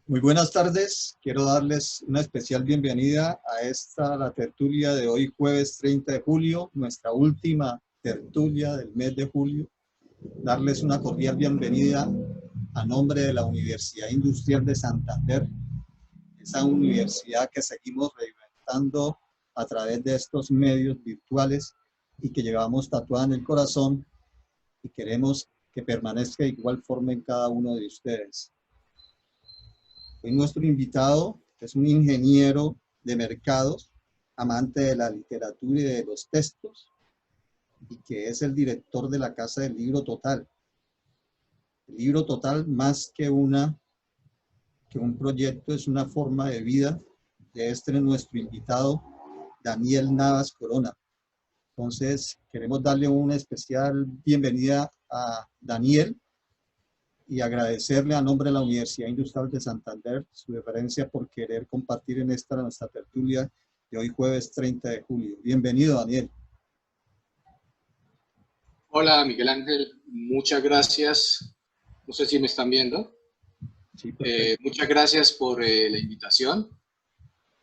Muy buenas tardes. Quiero darles una especial bienvenida a la tertulia de hoy, jueves 30 de julio, nuestra última tertulia del mes de julio. Darles una cordial bienvenida a nombre de la Universidad Industrial de Santander, esa universidad que seguimos reinventando a través de estos medios virtuales y que llevamos tatuada en el corazón y queremos que permanezca de igual forma en cada uno de ustedes. Hoy nuestro invitado es un ingeniero de mercados, amante de la literatura y de los textos, y que es el director de la Casa del Libro Total. El Libro Total, más que un proyecto, es una forma de vida de nuestro invitado, Daniel Navas Corona. Entonces, queremos darle una especial bienvenida a Daniel y agradecerle a nombre de la Universidad Industrial de Santander su deferencia por querer compartir en nuestra tertulia de hoy jueves 30 de julio. Bienvenido, Daniel. Hola, Miguel Ángel. Muchas gracias. No sé si me están viendo. Sí, muchas gracias por la invitación.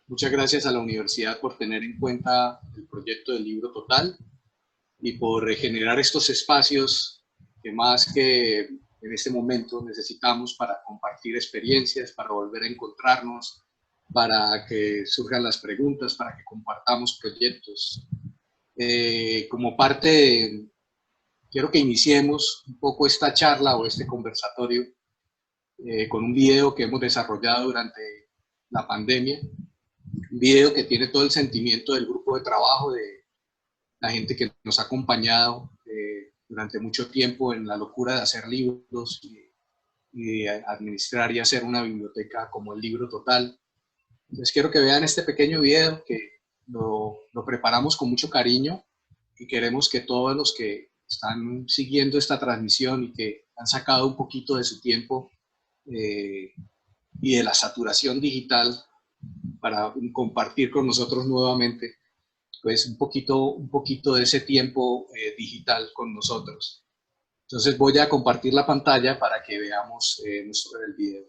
Muchas gracias a la universidad por tener en cuenta el proyecto del Libro Total y por generar estos espacios que más que en este momento necesitamos para compartir experiencias, para volver a encontrarnos, para que surjan las preguntas, para que compartamos proyectos. Como parte, quiero que iniciemos un poco esta charla o este conversatorio con un video que hemos desarrollado durante la pandemia, un video que tiene todo el sentimiento del grupo de trabajo, de la gente que nos ha acompañado durante mucho tiempo en la locura de hacer libros y de administrar y hacer una biblioteca como el Libro Total. Entonces quiero que vean este pequeño video que lo preparamos con mucho cariño y queremos que todos los que están siguiendo esta transmisión y que han sacado un poquito de su tiempo y de la saturación digital para compartir con nosotros nuevamente, pues un poquito de ese tiempo digital con nosotros. Entonces voy a compartir la pantalla para que veamos el video.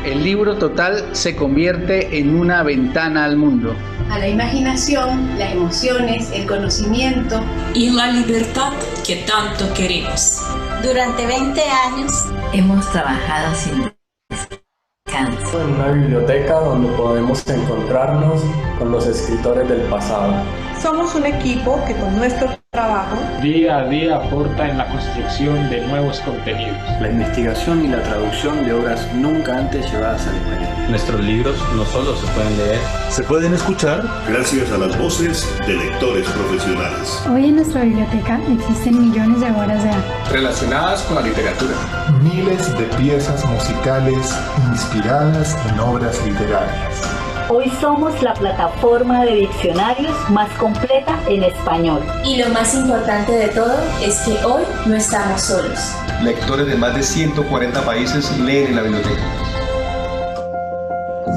El libro total se convierte en una ventana al mundo. A la imaginación, las emociones, el conocimiento y la libertad que tanto queremos. Durante 20 años hemos trabajado sin descanso. En una biblioteca donde podemos encontrarnos con los escritores del pasado. Somos un equipo que con nuestro trabajo día a día aporta en la construcción de nuevos contenidos. La investigación y la traducción de obras nunca antes llevadas al español. Nuestros libros no solo se pueden leer, se pueden escuchar gracias a las voces de lectores profesionales. Hoy en nuestra biblioteca existen millones de obras de arte relacionadas con la literatura. Miles de piezas musicales inspiradas en obras literarias. Hoy somos la plataforma de diccionarios más completa en español. Y lo más importante de todo es que hoy no estamos solos. Lectores de más de 140 países leen en la biblioteca.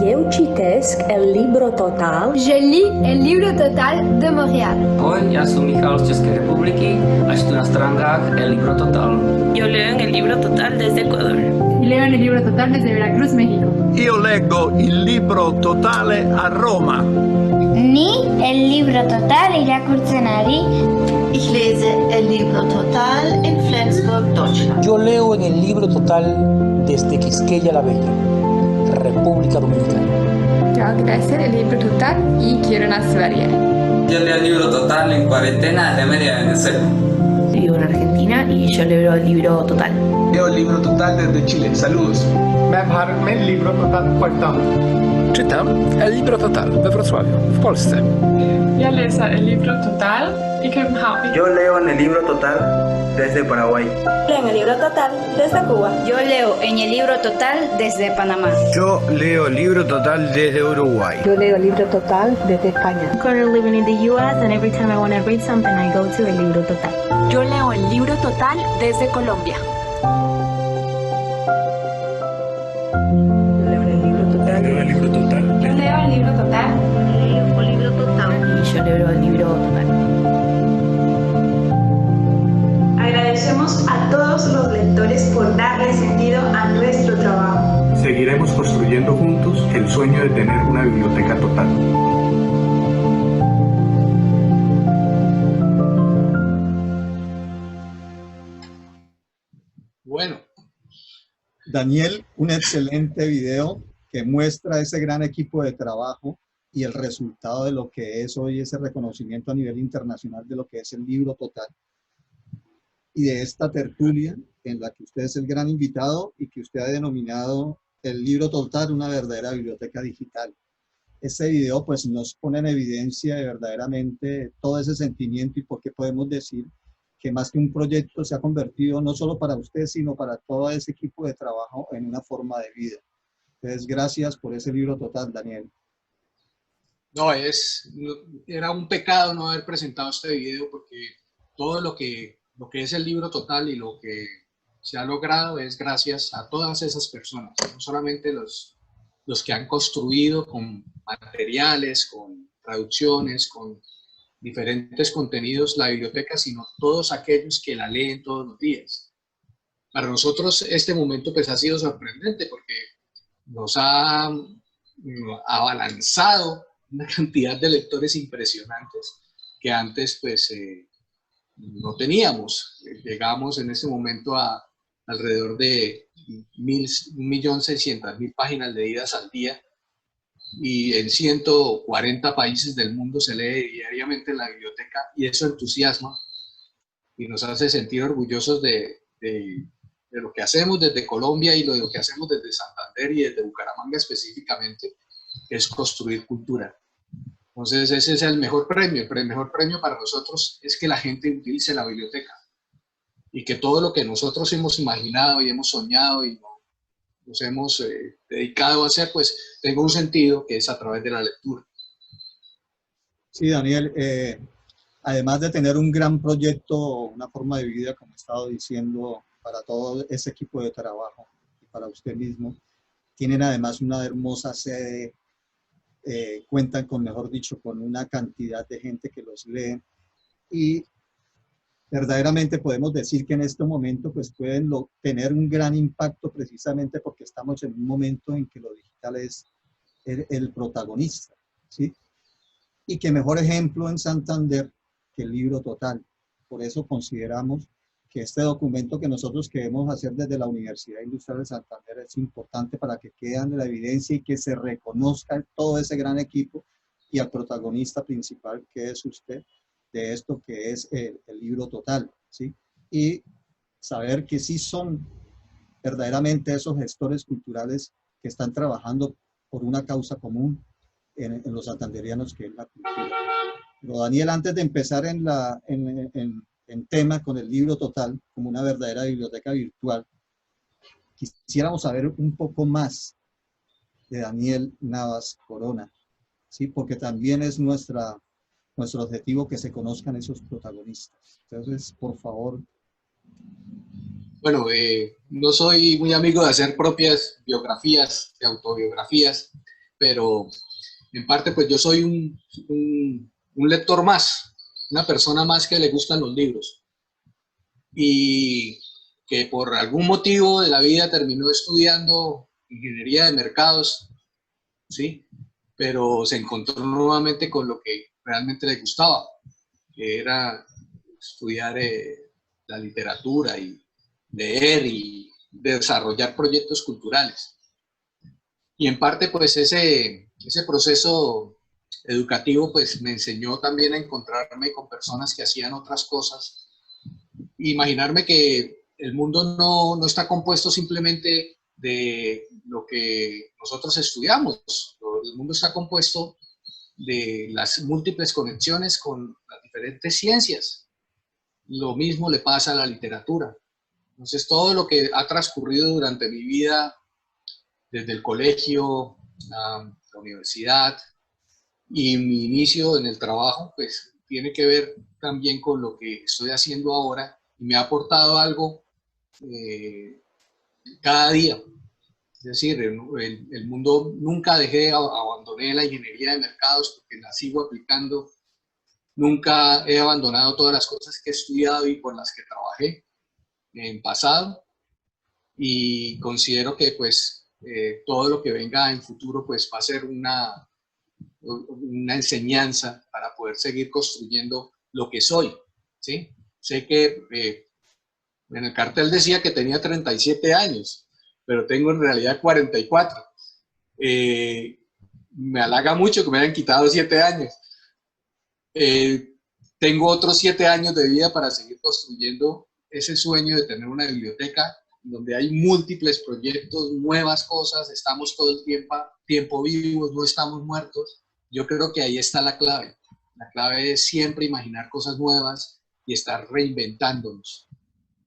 Eu citesc el Libro Total. Je lis el Libro Total de Montréal. Hoy já som Michal z České republiky a čtu na stránkách El Libro Total. Yo leo en el Libro Total desde Ecuador. Y leo en el Libro Total desde Veracruz, México. Io leggo il Libro Totale a Roma. Ni el Libro Total irakurtzen-ari. Ich lese el Libro Total en Flensburg, Deutschland. Yo leo en el Libro Total desde Quisqueya la Bella, República Dominicana. Jag läser el Libro Total y Kiruna, Sverige. Yo leo el Libro Total en cuarentena de Mérida, Venezuela. Vivo en Argentina. Argentina y yo leo el libro Total. Leo el libro Total desde Chile. Saludos. El libro Total Płyta. Czytam El Libro Total we Wrocławiu, w Polsce. Ja leser El Libro Total i København. Yo leo en el libro Total desde Paraguay. Leo en el libro Total desde Cuba. Yo leo en el libro Total desde Panamá. Yo leo el libro Total desde Uruguay. Yo leo el libro Total desde España. I'm currently living in the US and every time I want to read something I go to el libro Total. Yo leo el libro Total desde Colombia. Yo leo el libro Total. Yo leo el libro Total. Leo el libro Total. Y yo leo el libro Total. Agradecemos a todos los lectores por darle sentido a nuestro trabajo. Seguiremos construyendo juntos el sueño de tener una biblioteca total. Bueno. Daniel, un excelente video que muestra ese gran equipo de trabajo y el resultado de lo que es hoy ese reconocimiento a nivel internacional de lo que es el libro Total. Y de esta tertulia en la que usted es el gran invitado y que usted ha denominado el libro Total una verdadera biblioteca digital. Este video pues nos pone en evidencia verdaderamente todo ese sentimiento y por qué podemos decir que más que un proyecto se ha convertido no solo para usted, sino para todo ese equipo de trabajo en una forma de vida. Entonces, gracias por ese libro Total, Daniel. No, era un pecado no haber presentado este video porque todo lo que es el libro Total y lo que se ha logrado es gracias a todas esas personas, no solamente los que han construido con materiales, con traducciones, con diferentes contenidos la biblioteca, sino todos aquellos que la leen todos los días. Para nosotros este momento pues ha sido sorprendente porque nos ha abalanzado una cantidad de lectores impresionantes que antes pues no teníamos. Llegamos en ese momento a alrededor de 1.600.000 páginas leídas al día y en 140 países del mundo se lee diariamente en la biblioteca y eso entusiasma y nos hace sentir orgullosos de lo que hacemos desde Colombia y de lo que hacemos desde Santander y desde Bucaramanga específicamente, que es construir cultura. Entonces ese es el mejor premio. El mejor premio para nosotros es que la gente utilice la biblioteca y que todo lo que nosotros hemos imaginado y hemos soñado y nos hemos dedicado a hacer, pues tenga un sentido que es a través de la lectura. Sí, Daniel, además de tener un gran proyecto, una forma de vida, como he estado diciendo, para todo ese equipo de trabajo y para usted mismo, tienen además una hermosa sede, cuentan con, mejor dicho, con una cantidad de gente que los lee y verdaderamente podemos decir que en este momento pues pueden tener un gran impacto precisamente porque estamos en un momento en que lo digital es el protagonista, ¿sí? Y que mejor ejemplo en Santander que el libro Total. Por eso consideramos que este documento que nosotros queremos hacer desde la Universidad Industrial de Santander es importante para que quede en la evidencia y que se reconozca todo ese gran equipo y al protagonista principal que es usted de esto que es el libro Total, ¿sí? Y saber que sí son verdaderamente esos gestores culturales que están trabajando por una causa común en los santanderianos, que es la cultura. Pero Daniel, antes de empezar en tema con el libro Total, como una verdadera biblioteca virtual, quisiéramos saber un poco más de Daniel Navas Corona, ¿sí? Porque también es nuestro objetivo que se conozcan esos protagonistas. Entonces, por favor. Bueno, no soy muy amigo de hacer propias biografías, de autobiografías, pero en parte pues yo soy un lector más, una persona más que le gustan los libros y que por algún motivo de la vida terminó estudiando ingeniería de mercados, ¿sí? Pero se encontró nuevamente con lo que realmente le gustaba, que era estudiar la literatura y leer y desarrollar proyectos culturales. Y en parte pues ese proceso educativo pues me enseñó también a encontrarme con personas que hacían otras cosas imaginarme que el mundo no está compuesto simplemente de lo que nosotros estudiamos. El mundo está compuesto de las múltiples conexiones con las diferentes ciencias. Lo mismo le pasa a la literatura. Entonces, todo lo que ha transcurrido durante mi vida, desde el colegio, la universidad y mi inicio en el trabajo, pues tiene que ver también con lo que estoy haciendo ahora y me ha aportado algo cada día. Es decir, el mundo, nunca abandoné la ingeniería de mercados porque la sigo aplicando. Nunca he abandonado todas las cosas que he estudiado y por las que trabajé en pasado. Y considero que pues todo lo que venga en futuro pues va a ser una enseñanza para poder seguir construyendo lo que soy, ¿sí? Sé que en el cartel decía que tenía 37 años, pero tengo en realidad 44. Me halaga mucho que me hayan quitado 7 años. Tengo otros 7 años de vida para seguir construyendo ese sueño de tener una biblioteca donde hay múltiples proyectos, nuevas cosas, estamos todo el tiempo vivos, no estamos muertos. Yo creo que ahí está la clave. La clave es siempre imaginar cosas nuevas y estar reinventándonos.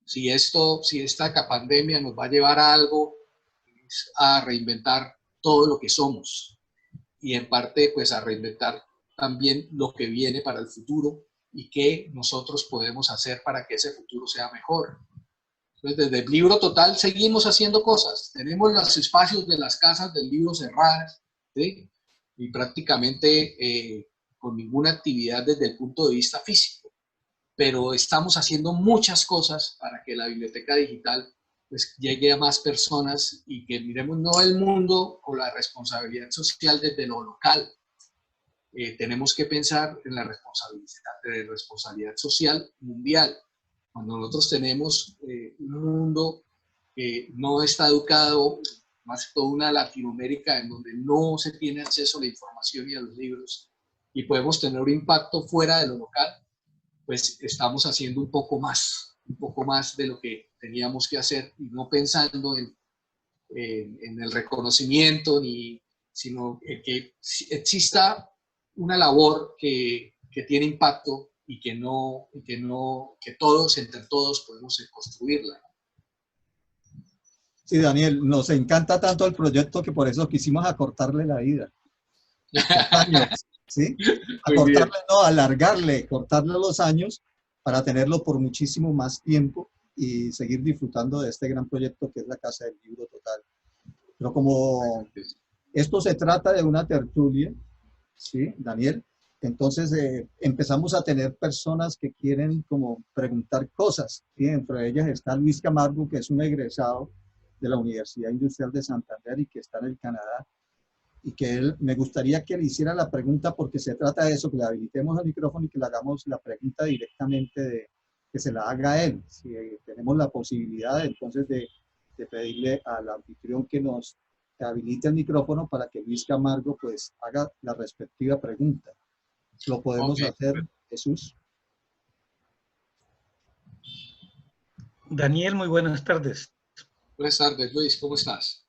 Si esta pandemia nos va a llevar a algo, es a reinventar todo lo que somos y en parte pues a reinventar también lo que viene para el futuro y qué nosotros podemos hacer para que ese futuro sea mejor. Entonces, desde el Libro Total seguimos haciendo cosas. Tenemos los espacios de las casas del libro cerradas, ¿sí? Y prácticamente con ninguna actividad desde el punto de vista físico. Pero estamos haciendo muchas cosas para que la biblioteca digital pues, llegue a más personas y que miremos no el mundo con la responsabilidad social desde lo local. Tenemos que pensar en la responsabilidad social mundial. Cuando nosotros tenemos un mundo que no está educado, más que todo una Latinoamérica en donde no se tiene acceso a la información y a los libros, y podemos tener un impacto fuera de lo local, pues estamos haciendo un poco más de lo que teníamos que hacer, y no pensando en el reconocimiento, sino en que exista una labor que tiene impacto y que todos, entre todos, podemos construirla. Sí, Daniel, nos encanta tanto el proyecto que por eso quisimos acortarle la vida. Años, ¿sí? Acortarle, no, alargarle, cortarle los años para tenerlo por muchísimo más tiempo y seguir disfrutando de este gran proyecto que es la Casa del Libro Total. Pero como esto se trata de una tertulia, ¿sí, Daniel? Entonces empezamos a tener personas que quieren como preguntar cosas, ¿sí? Entre ellas está Luis Camargo, que es un egresado de la Universidad Industrial de Santander y que está en el Canadá, y que me gustaría que le hiciera la pregunta porque se trata de eso, que le habilitemos el micrófono y que le hagamos la pregunta directamente, que se la haga a él. Si tenemos la posibilidad entonces de pedirle al anfitrión que nos habilite el micrófono para que Luis Camargo pues haga la respectiva pregunta. ¿Lo podemos hacer, Jesús? Daniel, muy buenas tardes. Buenas tardes, Luis, ¿cómo estás?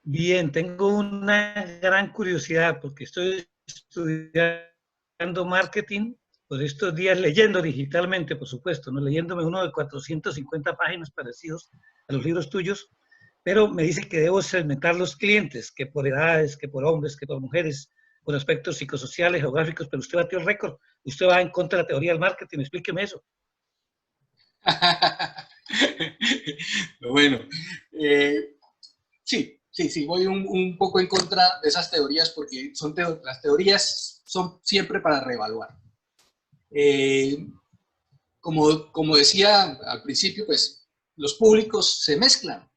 Bien, tengo una gran curiosidad porque estoy estudiando marketing por estos días, leyendo digitalmente, por supuesto, ¿no? Leyéndome uno de 450 páginas parecidos a los libros tuyos, pero me dice que debo segmentar los clientes, que por edades, que por hombres, que por mujeres, por aspectos psicosociales, geográficos, pero usted batió el récord, usted va en contra de la teoría del marketing, explíqueme eso. Bueno, sí, voy un poco en contra de esas teorías porque las teorías son siempre para reevaluar. Como decía al principio, pues los públicos se mezclan.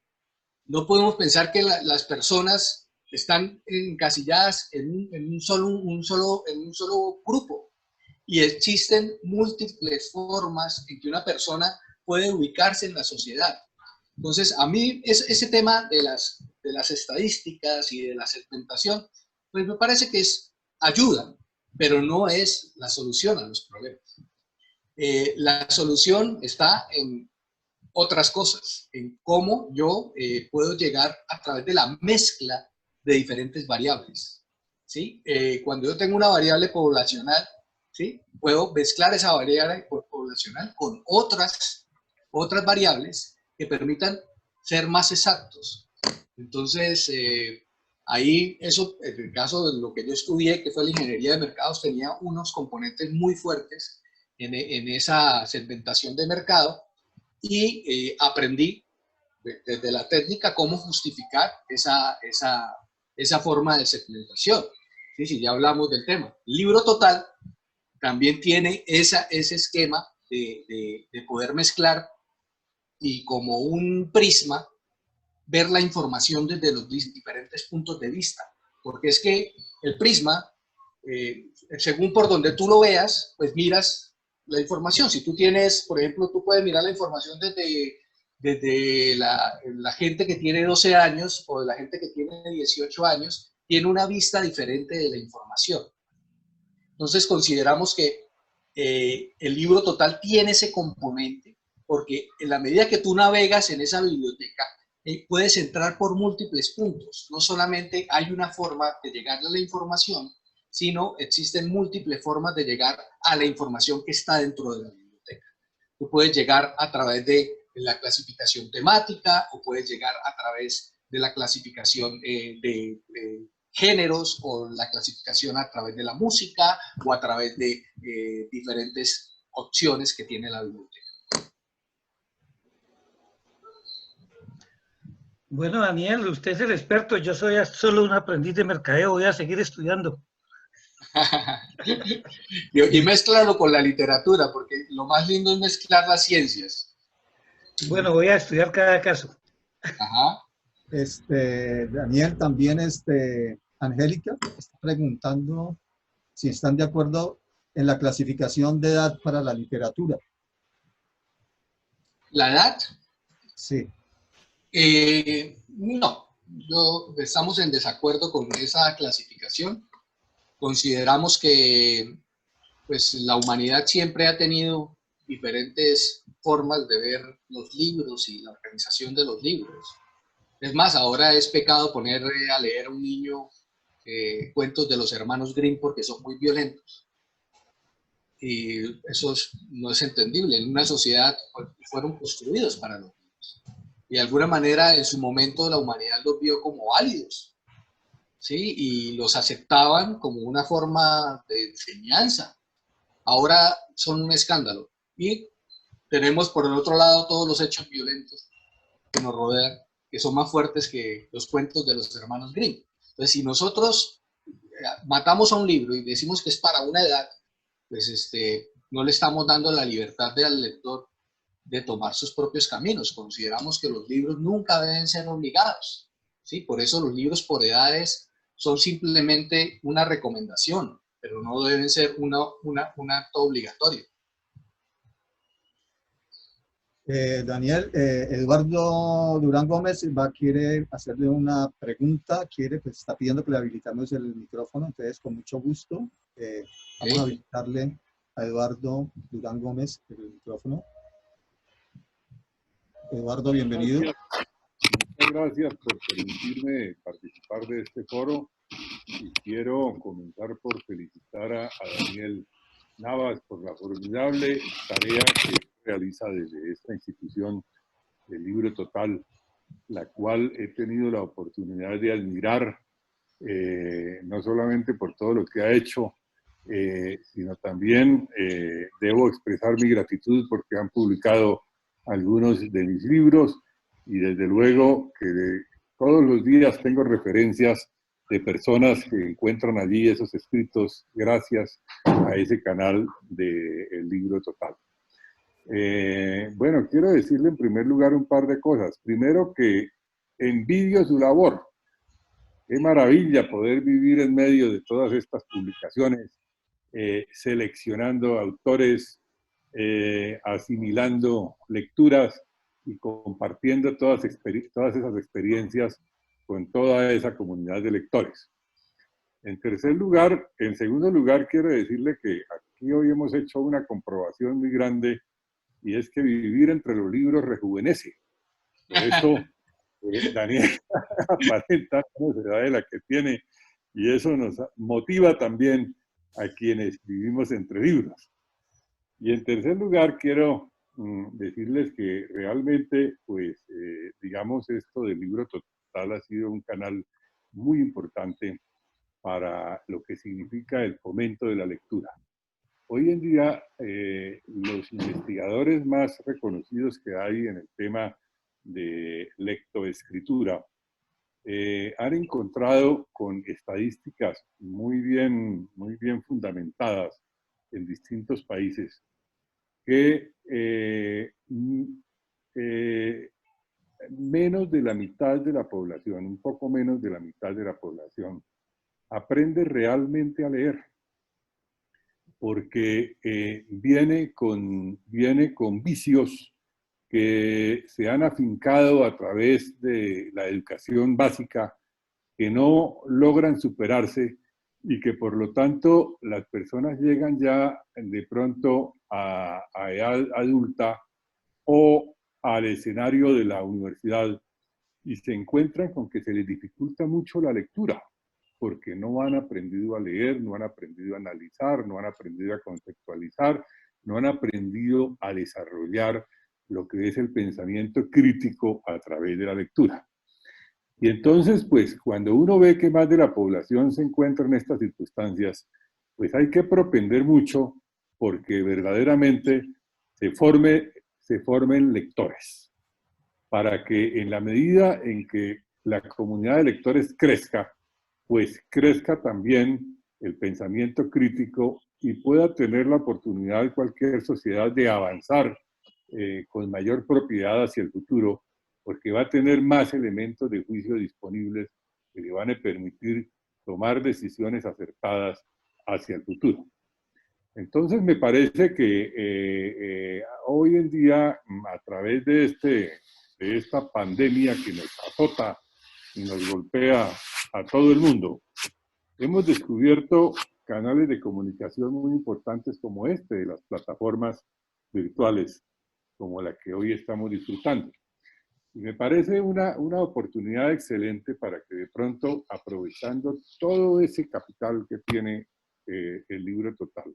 No podemos pensar que las personas están encasilladas en un solo grupo. Y existen múltiples formas en que una persona puede ubicarse en la sociedad. Entonces, a mí ese tema de las estadísticas y de la segmentación, pues me parece que es ayuda, pero no es la solución a los problemas. La solución está en otras cosas, en cómo yo puedo llegar a través de la mezcla de diferentes variables, ¿sí? Cuando yo tengo una variable poblacional, ¿sí? Puedo mezclar esa variable poblacional con otras variables que permitan ser más exactos. Entonces, ahí eso, en el caso de lo que yo estudié, que fue la ingeniería de mercados, tenía unos componentes muy fuertes en esa segmentación de mercado y aprendí desde la técnica cómo justificar esa forma de segmentación. Sí, sí, ya hablamos del tema. Libro Total también tiene ese esquema de poder mezclar y como un prisma ver la información desde los diferentes puntos de vista. Porque es que el prisma, según por donde tú lo veas, pues miras la información. Si tú tienes, por ejemplo, tú puedes mirar la información desde la gente que tiene 12 años o de la gente que tiene 18 años, tiene una vista diferente de la información. Entonces consideramos que el libro total tiene ese componente, porque en la medida que tú navegas en esa biblioteca, puedes entrar por múltiples puntos. No solamente hay una forma de llegar a la información, sino existen múltiples formas de llegar a la información que está dentro de la biblioteca. Tú puedes llegar a través de la clasificación temática o puedes llegar a través de la clasificación de géneros o la clasificación a través de la música o a través de diferentes opciones que tiene la biblioteca. Bueno, Daniel, usted es el experto, yo soy solo un aprendiz de mercadeo, voy a seguir estudiando. Y mézclalo con la literatura, porque lo más lindo es mezclar las ciencias. Bueno, voy a estudiar cada caso. Ajá. Daniel, también Angélica está preguntando si están de acuerdo en la clasificación de edad para la literatura. ¿La edad? Sí. No, estamos en desacuerdo con esa clasificación. Consideramos que pues, la humanidad siempre ha tenido diferentes formas de ver los libros y la organización de los libros. Es más, ahora es pecado poner a leer a un niño cuentos de los hermanos Grimm porque son muy violentos. Y eso no es entendible. En una sociedad fueron construidos para los niños. Y de alguna manera en su momento la humanidad los vio como válidos, ¿sí? Y los aceptaban como una forma de enseñanza. Ahora son un escándalo. Y tenemos por el otro lado todos los hechos violentos que nos rodean, que son más fuertes que los cuentos de los hermanos Grimm. Entonces, si nosotros matamos a un libro y decimos que es para una edad, pues no le estamos dando la libertad al lector de tomar sus propios caminos. Consideramos que los libros nunca deben ser obligados, ¿sí? Por eso los libros por edades son simplemente una recomendación, pero no deben ser un acto obligatorio. Daniel, Eduardo Durán Gómez quiere hacerle una pregunta, pues está pidiendo que le habilitamos el micrófono, entonces con mucho gusto vamos a habilitarle a Eduardo Durán Gómez el micrófono. Eduardo, bienvenido. Muchas gracias por permitirme participar de este foro y quiero comenzar por felicitar a Daniel Navas por la formidable tarea que realiza desde esta institución del Libro Total, la cual he tenido la oportunidad de admirar, no solamente por todo lo que ha hecho, sino también debo expresar mi gratitud porque han publicado algunos de mis libros y desde luego que todos los días tengo referencias de personas que encuentran allí esos escritos gracias a ese canal del Libro Total. Bueno, quiero decirle en primer lugar un par de cosas. Primero que envidio su labor. Qué maravilla poder vivir en medio de todas estas publicaciones, seleccionando autores, asimilando lecturas y compartiendo todas esas experiencias con toda esa comunidad de lectores. En segundo lugar, quiero decirle que aquí hoy hemos hecho una comprobación muy grande, y es que vivir entre los libros rejuvenece. Por eso Daniel aparenta una edad de la que tiene, y eso nos motiva también a quienes vivimos entre libros. Y en tercer lugar, quiero decirles que realmente, pues, digamos, esto del libro total ha sido un canal muy importante para lo que significa el fomento de la lectura. Hoy en día, los investigadores más reconocidos que hay en el tema de lectoescritura han encontrado con estadísticas muy bien fundamentadas en distintos países que menos de la mitad de la población, un poco menos de la mitad de la población, aprende realmente a leer, porque viene con vicios que se han afincado a través de la educación básica, que no logran superarse, y que por lo tanto las personas llegan ya de pronto a edad adulta o al escenario de la universidad y se encuentran con que se les dificulta mucho la lectura, porque no han aprendido a leer, no han aprendido a analizar, no han aprendido a conceptualizar, no han aprendido a desarrollar lo que es el pensamiento crítico a través de la lectura. Y entonces, pues, cuando uno ve que más de la población se encuentra en estas circunstancias, pues hay que propender mucho porque verdaderamente se formen lectores, para que en la medida en que la comunidad de lectores crezca, pues crezca también el pensamiento crítico y pueda tener la oportunidad cualquier sociedad de avanzar con mayor propiedad hacia el futuro, porque va a tener más elementos de juicio disponibles que le van a permitir tomar decisiones acertadas hacia el futuro. Entonces me parece que hoy en día, a través de esta pandemia que nos azota y nos golpea a todo el mundo, hemos descubierto canales de comunicación muy importantes como de las plataformas virtuales, como la que hoy estamos disfrutando. Y me parece una oportunidad excelente para que de pronto, aprovechando todo ese capital que tiene el libro total,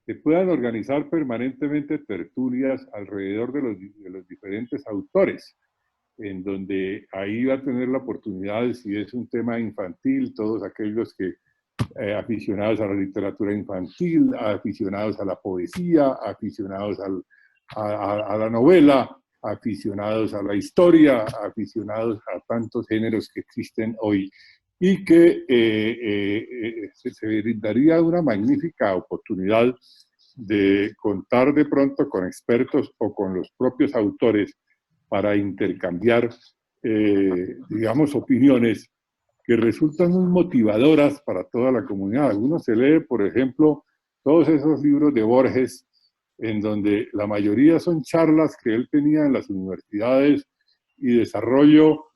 se puedan organizar permanentemente tertulias alrededor de los diferentes autores, en donde ahí va a tener la oportunidad, si es un tema infantil, todos aquellos que aficionados a la literatura infantil, aficionados a la poesía, aficionados a la novela, aficionados a la historia, aficionados a tantos géneros que existen hoy, y que se brindaría una magnífica oportunidad de contar de pronto con expertos o con los propios autores para intercambiar, digamos, opiniones que resultan muy motivadoras para toda la comunidad. Uno se lee, por ejemplo, todos esos libros de Borges, en donde la mayoría son charlas que él tenía en las universidades y desarrollo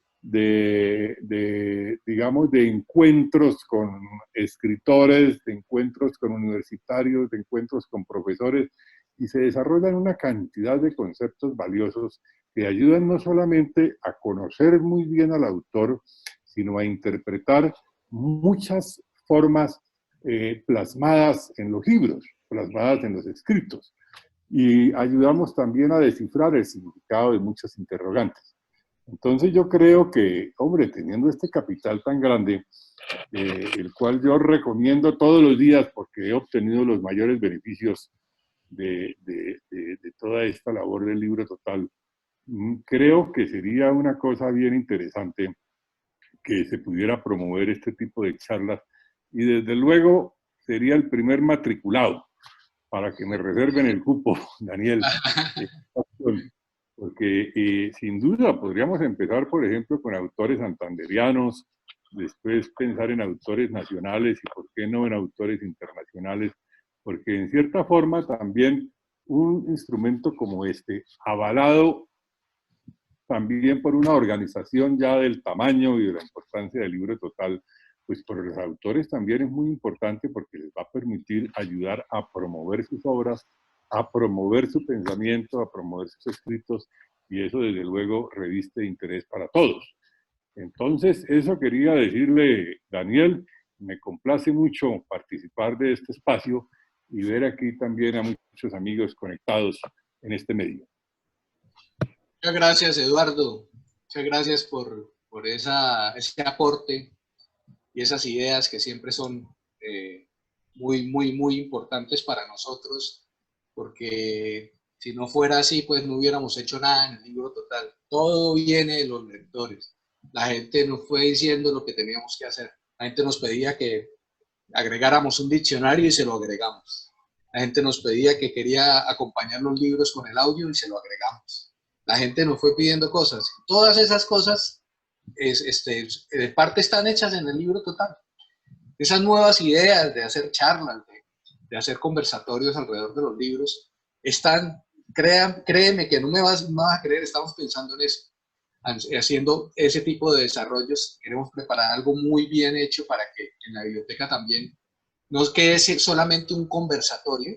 digamos, de encuentros con escritores, de encuentros con universitarios, de encuentros con profesores, y se desarrollan una cantidad de conceptos valiosos que ayudan no solamente a conocer muy bien al autor, sino a interpretar muchas formas plasmadas en los libros, plasmadas en los escritos. Y ayudamos también a descifrar el significado de muchas interrogantes. Entonces yo creo que, hombre, teniendo este capital tan grande, el cual yo recomiendo todos los días porque he obtenido los mayores beneficios de toda esta labor del libro total, creo que sería una cosa bien interesante que se pudiera promover este tipo de charlas, y desde luego sería el primer matriculado para que me reserven el cupo, Daniel. Porque sin duda podríamos empezar, por ejemplo, con autores santanderianos, después pensar en autores nacionales y por qué no en autores internacionales, porque en cierta forma también un instrumento como este, avalado también por una organización ya del tamaño y de la importancia del libro total, pues para los autores también es muy importante porque les va a permitir ayudar a promover sus obras, a promover su pensamiento, a promover sus escritos, y eso desde luego reviste interés para todos. Entonces, eso quería decirle, Daniel, me complace mucho participar de este espacio y ver aquí también a muchos amigos conectados en este medio. Muchas gracias, Eduardo. Muchas gracias por ese aporte y esas ideas que siempre son muy importantes para nosotros, porque si no fuera así, pues no hubiéramos hecho nada en el libro total. Todo viene de los lectores. La gente nos fue diciendo lo que teníamos que hacer. La gente nos pedía que agregáramos un diccionario y se lo agregamos. La gente nos pedía que quería acompañar los libros con el audio y se lo agregamos. La gente nos fue pidiendo cosas. Todas esas cosas, de parte están hechas en el libro total. Esas nuevas ideas de hacer charlas, de hacer conversatorios alrededor de los libros, créeme que no me vas a creer, estamos pensando en eso, haciendo ese tipo de desarrollos. Queremos preparar algo muy bien hecho para que en la biblioteca también no quede solamente un conversatorio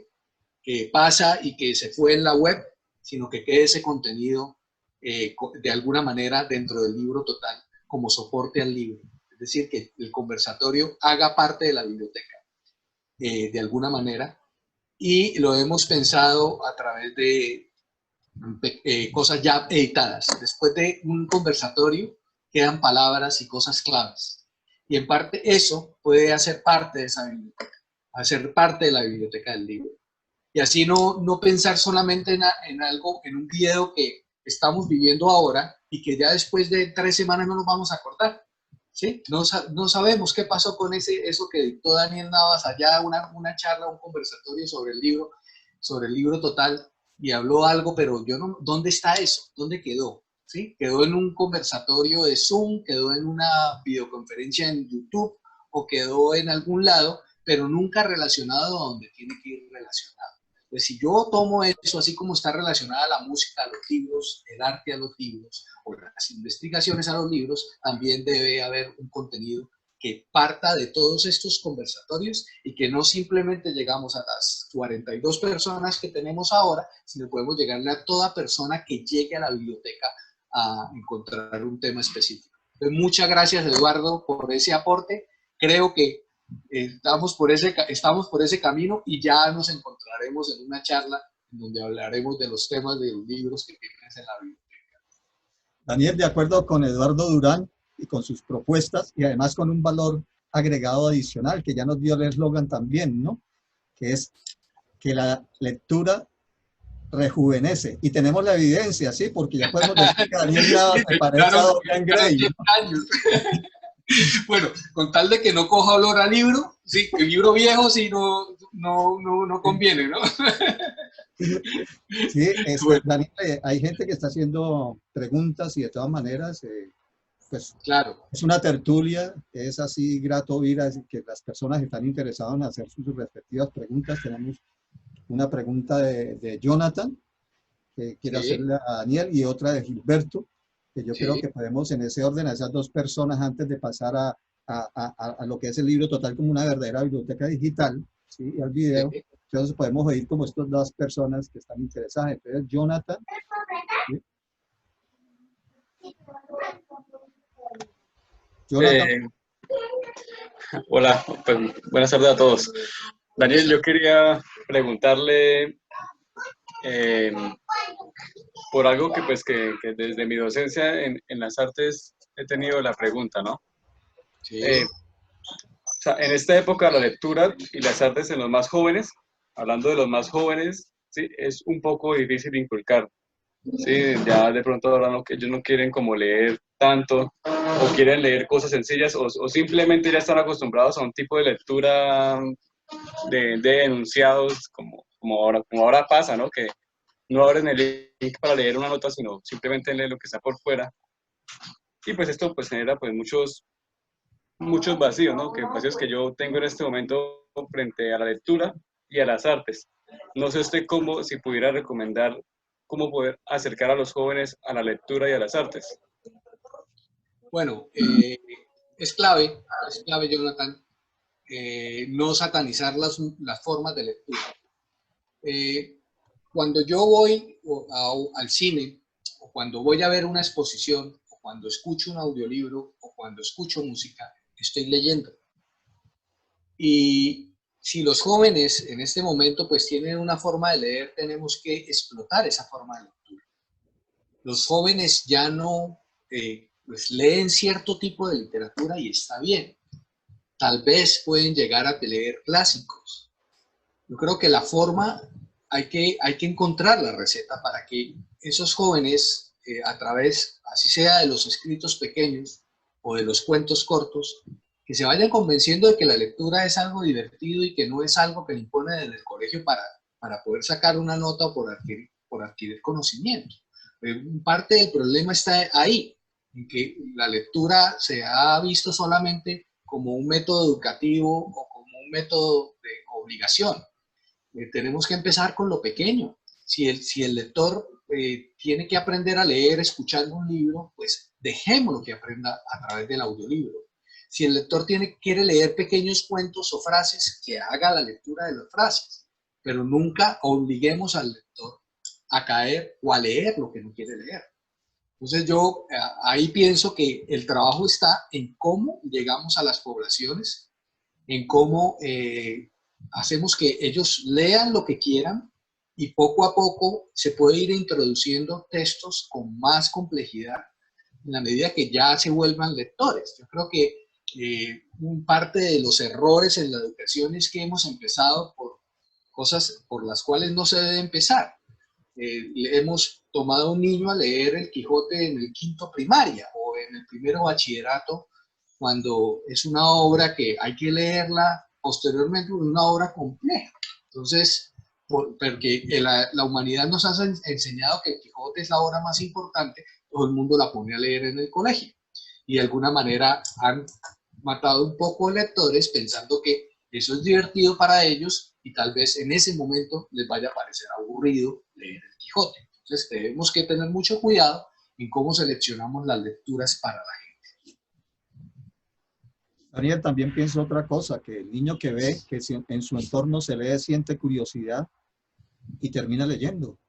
que pasa y que se fue en la web, sino que quede ese contenido de alguna manera dentro del libro total como soporte al libro. Es decir, que el conversatorio haga parte de la biblioteca de alguna manera, y lo hemos pensado a través de cosas ya editadas. Después de un conversatorio quedan palabras y cosas claves. Y en parte eso puede hacer parte de esa biblioteca, hacer parte de la biblioteca del libro. Y así no pensar solamente en algo, en un video que estamos viviendo ahora y que ya después de 3 semanas no nos vamos a acordar. ¿Sí? No sabemos qué pasó con eso que dictó Daniel Navas allá, una charla, un conversatorio sobre el libro total, y habló algo, pero ¿dónde está eso? ¿Dónde quedó? ¿Sí? Quedó en un conversatorio de Zoom, quedó en una videoconferencia en YouTube, o quedó en algún lado, pero nunca relacionado a donde tiene que ir relacionado. Pues si yo tomo eso, así como está relacionada la música a los libros, el arte a los libros, o las investigaciones a los libros, también debe haber un contenido que parta de todos estos conversatorios y que no simplemente llegamos a las 42 personas que tenemos ahora, sino podemos llegarle a toda persona que llegue a la biblioteca a encontrar un tema específico. Entonces, muchas gracias, Eduardo, por ese aporte. Creo que estamos por ese camino y ya nos encontraremos en una charla en donde hablaremos de los temas de los libros que tienes en la biblioteca. Daniel, de acuerdo con Eduardo Durán y con sus propuestas, y además con un valor agregado adicional que ya nos dio el eslogan también, ¿no? Que es que la lectura rejuvenece. Y tenemos la evidencia, ¿sí? Porque ya podemos decir que Daniel Navas se parece a Dorian Gray, ¿no? Bueno, con tal de que no coja olor a libro, sí, el libro viejo sí no conviene, ¿no? Sí, bueno. Daniel, hay gente que está haciendo preguntas y de todas maneras, pues claro, es una tertulia, es así grato oír a que las personas están interesadas en hacer sus respectivas preguntas. Tenemos una pregunta de Jonathan, que quiere hacerle a Daniel, y otra de Gilberto, que yo creo que podemos en ese orden a esas dos personas antes de pasar a lo que es el libro total como una verdadera biblioteca digital, ¿sí? Y al video. Entonces podemos oír como estas dos personas que están interesadas. Entonces, Jonathan. ¿Sí? Jonathan. Hola, pues, buenas tardes a todos. Daniel, yo quería preguntarle por algo que desde mi docencia en las artes he tenido la pregunta, ¿no? Sí. O sea, en esta época la lectura y las artes en los más jóvenes, hablando de los más jóvenes, ¿sí? Es un poco difícil de inculcar. Sí, ya de pronto ahora ellos no quieren como leer tanto, o quieren leer cosas sencillas, o simplemente ya están acostumbrados a un tipo de lectura de enunciados, como ahora pasa, ¿no? Que no abren el link para leer una nota, sino simplemente leen lo que está por fuera. Y pues esto pues genera pues muchos vacíos, ¿no? Vacíos que yo tengo en este momento frente a la lectura y a las artes. No sé usted si pudiera recomendar cómo poder acercar a los jóvenes a la lectura y a las artes. Bueno, es clave, Jonathan, no satanizar las formas de lectura. Cuando yo voy al cine, o cuando voy a ver una exposición, o cuando escucho un audiolibro, o cuando escucho música, estoy leyendo. Y si los jóvenes en este momento pues tienen una forma de leer, tenemos que explotar esa forma de lectura. Los jóvenes ya no pues leen cierto tipo de literatura y está bien. Tal vez pueden llegar a leer clásicos. Yo creo que la forma, hay que encontrar la receta para que esos jóvenes, a través, así sea de los escritos pequeños o de los cuentos cortos, que se vayan convenciendo de que la lectura es algo divertido y que no es algo que le impone desde el colegio para poder sacar una nota o por adquirir conocimiento. Parte del problema está ahí, en que la lectura se ha visto solamente como un método educativo o como un método de obligación. Tenemos que empezar con lo pequeño. Si el lector tiene que aprender a leer escuchando un libro, pues dejémoslo que aprenda a través del audiolibro. Si el lector quiere leer pequeños cuentos o frases, que haga la lectura de las frases, pero nunca obliguemos al lector a caer o a leer lo que no quiere leer. Entonces yo ahí pienso que el trabajo está en cómo llegamos a las poblaciones, en cómo hacemos que ellos lean lo que quieran y poco a poco se puede ir introduciendo textos con más complejidad en la medida que ya se vuelvan lectores. Yo creo que parte de los errores en la educación es que hemos empezado por cosas por las cuales no se debe empezar. Hemos tomado a un niño a leer el Quijote en el quinto primaria o en el primero bachillerato, cuando es una obra que hay que leerla posteriormente, una obra compleja. Entonces, porque la humanidad nos ha enseñado que el Quijote es la obra más importante, todo el mundo la pone a leer en el colegio. Y de alguna manera han matado un poco lectores pensando que eso es divertido para ellos y tal vez en ese momento les vaya a parecer aburrido leer el Quijote. Entonces tenemos que tener mucho cuidado en cómo seleccionamos las lecturas para la gente. Daniel, también pienso otra cosa, que el niño que ve, que en su entorno se lee, siente curiosidad y termina leyendo,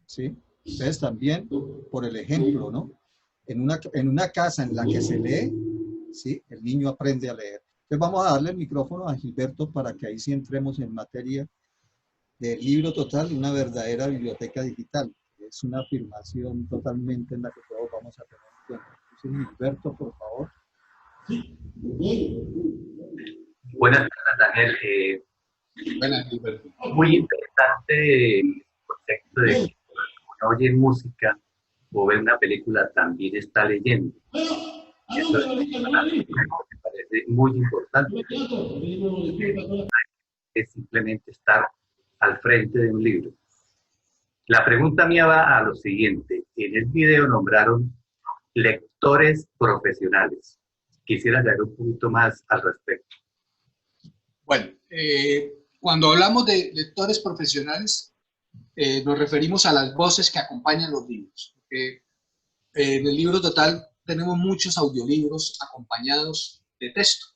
¿sí? Entonces también por el ejemplo, ¿no? En una casa en la que se lee, ¿sí? El niño aprende a leer. Entonces vamos a darle el micrófono a Gilberto para que ahí sí entremos en materia del libro total, una verdadera biblioteca digital. Es una afirmación totalmente en la que todos vamos a tener en cuenta. Entonces, Gilberto, por favor. Buenas tardes, Daniel. Buenas, Gilberto. Muy interesante el concepto de que uno oye música o ve una película también está leyendo. Eso me parece muy importante. Es simplemente estar al frente de un libro. La pregunta mía va a lo siguiente. En el video nombraron lectores profesionales. Quisiera saber un poquito más al respecto. Bueno, cuando hablamos de lectores profesionales, nos referimos a las voces que acompañan los libros. En el libro total tenemos muchos audiolibros acompañados de texto.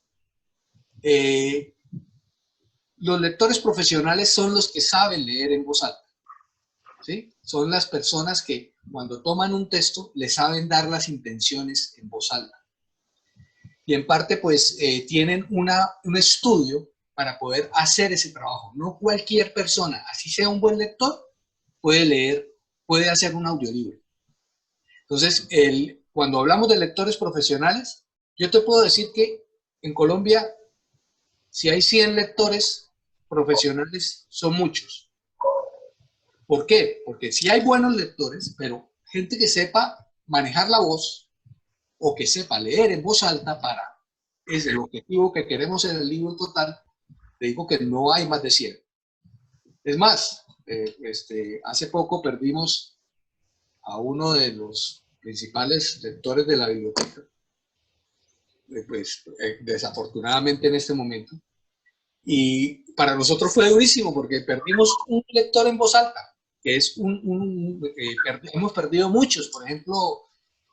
Los lectores profesionales son los que saben leer en voz alta, ¿sí? Son las personas que cuando toman un texto le saben dar las intenciones en voz alta. Y en parte pues tienen un estudio para poder hacer ese trabajo. No cualquier persona, así sea un buen lector, puede leer, puede hacer un audiolibro. Entonces, cuando hablamos de lectores profesionales, yo te puedo decir que en Colombia, si hay 100 lectores profesionales, son muchos. ¿Por qué? Porque sí hay buenos lectores, pero gente que sepa manejar la voz o que sepa leer en voz alta es el objetivo que queremos en el libro total. Te digo que no hay más de 100. Es más, hace poco perdimos a uno de los principales lectores de la biblioteca, desafortunadamente en este momento, y para nosotros fue durísimo porque perdimos un lector en voz alta, que es hemos perdido muchos. Por ejemplo,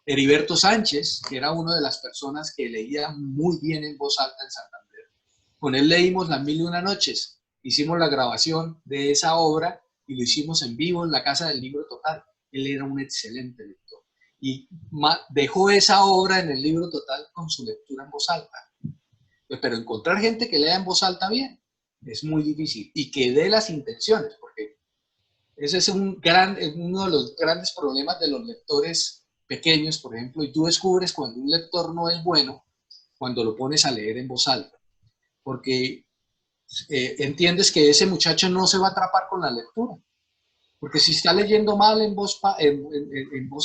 Heriberto Sánchez, que era una de las personas que leía muy bien en voz alta en Santander. Con él leímos Las Mil y Una Noches, hicimos la grabación de esa obra y lo hicimos en vivo en la Casa del Libro Total. Él era un excelente lector y dejó esa obra en el Libro Total con su lectura en voz alta. Pero encontrar gente que lea en voz alta bien es muy difícil y que dé las intenciones, porque ese es uno de los grandes problemas de los lectores pequeños, por ejemplo, y tú descubres cuando un lector no es bueno cuando lo pones a leer en voz alta, porque entiendes que ese muchacho no se va a atrapar con la lectura, porque si está leyendo mal en voz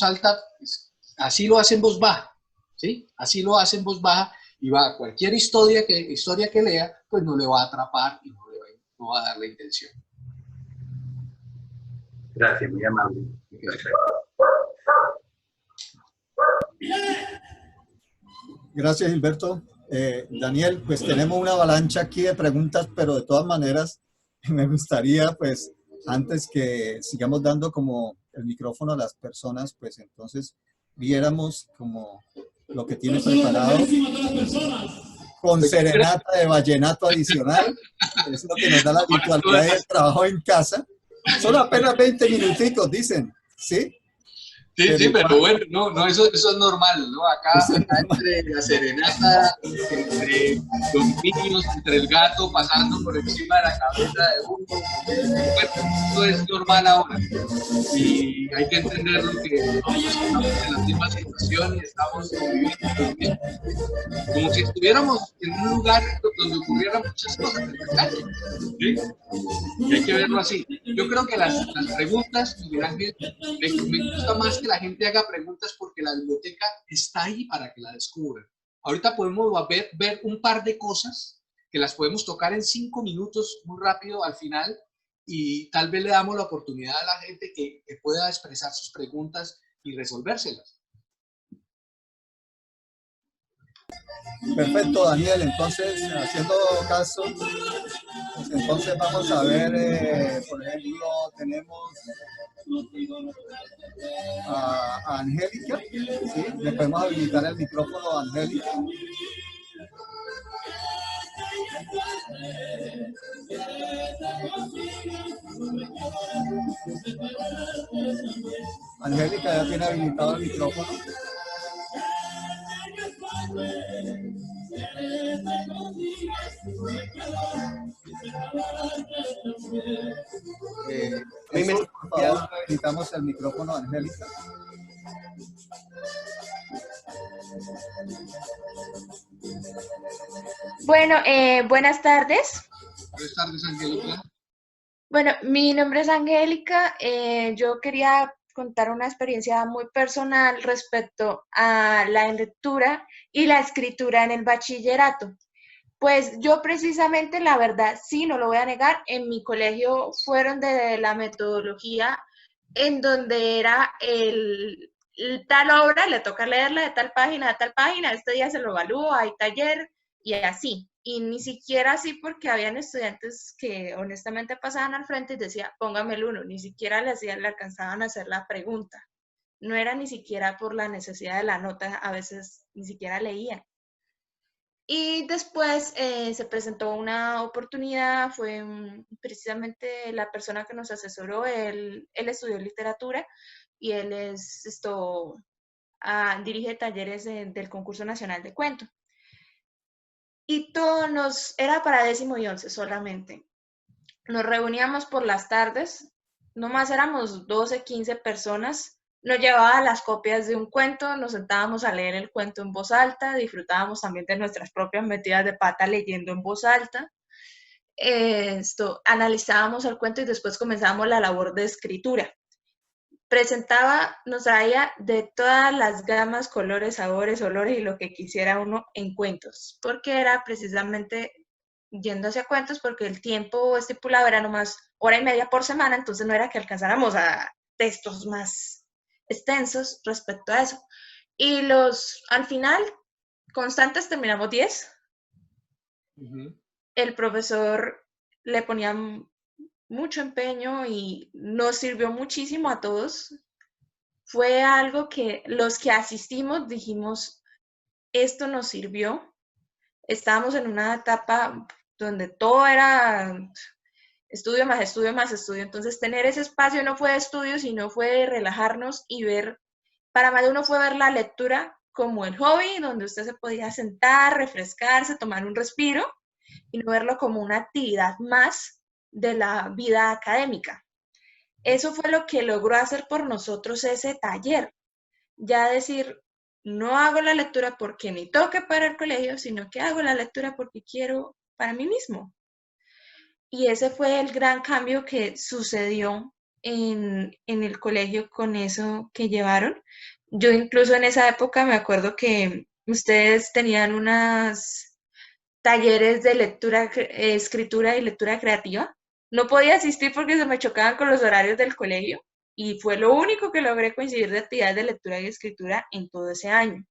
alta, pues, así lo hace en voz baja, ¿sí? Así lo hace en voz baja y va a cualquier historia que lea, pues no le va a atrapar y no va a dar la intención. Gracias, muy amable. Gracias, Gilberto. Daniel, pues tenemos una avalancha aquí de preguntas, pero de todas maneras me gustaría, pues, antes que sigamos dando como el micrófono a las personas, pues entonces viéramos como lo que tiene preparado con serenata de vallenato adicional. Es lo que nos da la virtualidad del trabajo en casa. Son apenas 20 minuticos, dicen, ¿sí? Sí, pero bueno, no, eso es normal, ¿no? Acá entre la serenata, entre los niños, entre el gato pasando por encima de la cabeza de uno, bueno, eso es normal ahora. Y hay que entender lo que estamos en la misma situación y estamos viviendo como si estuviéramos en un lugar donde ocurrieran muchas cosas en la calle, ¿sí? Y hay que verlo así. Yo creo que las preguntas, Miguel Ángel, me gusta más que la gente haga preguntas porque la biblioteca está ahí para que la descubran. Ahorita podemos ver un par de cosas que las podemos tocar en 5 minutos muy rápido al final y tal vez le damos la oportunidad a la gente que pueda expresar sus preguntas y resolvérselas. Perfecto, Daniel. Entonces, haciendo caso, pues entonces vamos a ver, por ejemplo, tenemos a Angélica, ¿sí? Le podemos habilitar el micrófono a Angélica. Angélica ya tiene habilitado el micrófono. Por favor, habilitamos el micrófono a Angélica. Bueno, buenas tardes. Buenas tardes, Angélica. Bueno, mi nombre es Angélica. Yo quería contar una experiencia muy personal respecto a la lectura y la escritura en el bachillerato. Pues yo precisamente, la verdad, sí, no lo voy a negar, en mi colegio fueron de la metodología en donde era tal obra, le toca leerla de tal página, este día se lo evalúo, hay taller y así. Y ni siquiera así porque habían estudiantes que honestamente pasaban al frente y decían, póngame el 1, ni siquiera le alcanzaban a hacer la pregunta. No era ni siquiera por la necesidad de la nota, a veces ni siquiera leían. Y después se presentó una oportunidad, fue precisamente la persona que nos asesoró, él estudió literatura y él dirige talleres del Concurso Nacional de Cuento. Y todo era para 10º y 11 solamente. Nos reuníamos por las tardes, nomás éramos 12, 15 personas. Nos llevaba las copias de un cuento, nos sentábamos a leer el cuento en voz alta, disfrutábamos también de nuestras propias metidas de pata leyendo en voz alta. Analizábamos el cuento y después comenzábamos la labor de escritura. Nos traía de todas las gamas, colores, sabores, olores y lo que quisiera uno en cuentos, porque era precisamente yendo hacia cuentos, porque el tiempo estipulado era nomás 1h30 por semana, entonces no era que alcanzáramos a textos más extensos respecto a eso. Y al final, constantes, terminamos 10. El profesor le ponía mucho empeño y nos sirvió muchísimo a todos. fue algo que los que asistimos dijimos, esto nos sirvió. Estábamos en una etapa donde todo era estudio más estudio más estudio. Entonces, tener ese espacio no fue de estudio, sino fue de relajarnos y ver, para más de uno fue ver la lectura como el hobby, donde usted se podía sentar, refrescarse, tomar un respiro, y no verlo como una actividad más de la vida académica. Eso fue lo que logró hacer por nosotros ese taller. Ya decir, no hago la lectura porque me toque para el colegio, sino que hago la lectura porque quiero para mí mismo. Y ese fue el gran cambio que sucedió en el colegio con eso que llevaron. Yo incluso en esa época me acuerdo que ustedes tenían unos talleres de lectura, escritura y lectura creativa. No podía asistir porque se me chocaban con los horarios del colegio y fue lo único que logré coincidir de actividades de lectura y escritura en todo ese año.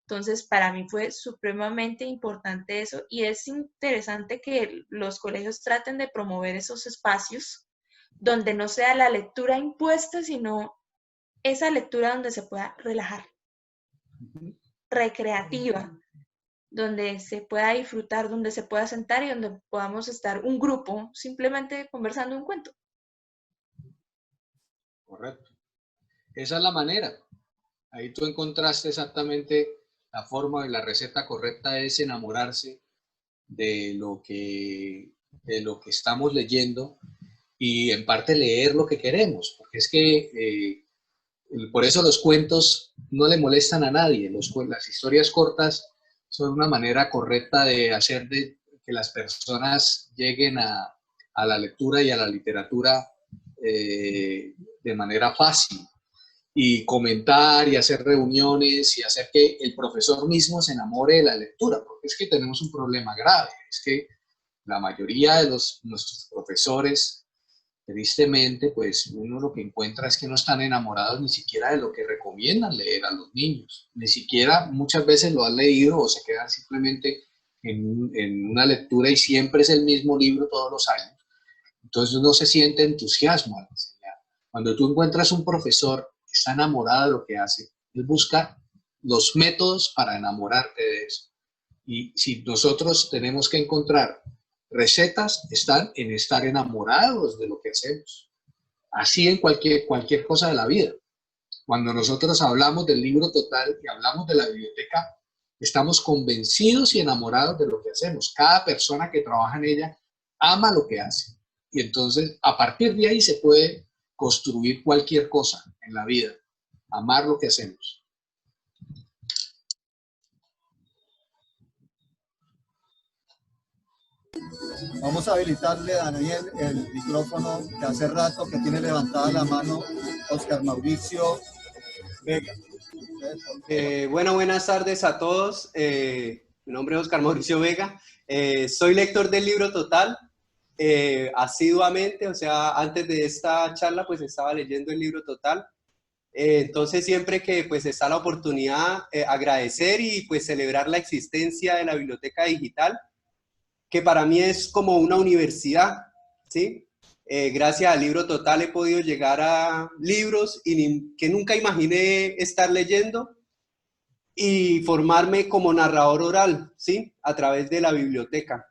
Entonces, para mí fue supremamente importante eso y es interesante que los colegios traten de promover esos espacios donde no sea la lectura impuesta, sino esa lectura donde se pueda relajar, recreativa, donde se pueda disfrutar, donde se pueda sentar y donde podamos estar un grupo simplemente conversando un cuento. Correcto. Esa es la manera. Ahí tú encontraste exactamente la forma y la receta correcta es enamorarse de lo que estamos leyendo y en parte leer lo que queremos, porque es que por eso los cuentos no le molestan a nadie. Las historias cortas son una manera correcta de hacer que las personas lleguen a la lectura y a la literatura de manera fácil. Y comentar y hacer reuniones y hacer que el profesor mismo se enamore de la lectura, porque es que tenemos un problema grave, es que la mayoría de nuestros profesores, tristemente, pues uno lo que encuentra es que no están enamorados ni siquiera de lo que recomiendan leer a los niños, ni siquiera muchas veces lo han leído o se quedan simplemente en una lectura y siempre es el mismo libro todos los años. Entonces no se siente entusiasmo al enseñar. Cuando tú encuentras un profesor está enamorado de lo que hace, él busca los métodos para enamorarte de eso. Y si nosotros tenemos que encontrar recetas, están en estar enamorados de lo que hacemos. Así en cualquier cosa de la vida. Cuando nosotros hablamos del libro total y hablamos de la biblioteca, estamos convencidos y enamorados de lo que hacemos. Cada persona que trabaja en ella ama lo que hace. Y entonces, a partir de ahí se puede construir cualquier cosa en la vida, amar lo que hacemos. Vamos a habilitarle a Daniel el micrófono que hace rato que tiene levantada la mano Óscar Mauricio Vega. Bueno, buenas tardes a todos. Mi nombre es Óscar Mauricio Vega. Soy lector del libro Total. Asiduamente, o sea, antes de esta charla pues estaba leyendo el libro Total, entonces siempre que pues está la oportunidad agradecer y pues celebrar la existencia de la biblioteca digital, que para mí es como una universidad, ¿sí? Gracias al libro Total he podido llegar a libros que nunca imaginé estar leyendo y formarme como narrador oral, ¿sí? A través de la biblioteca.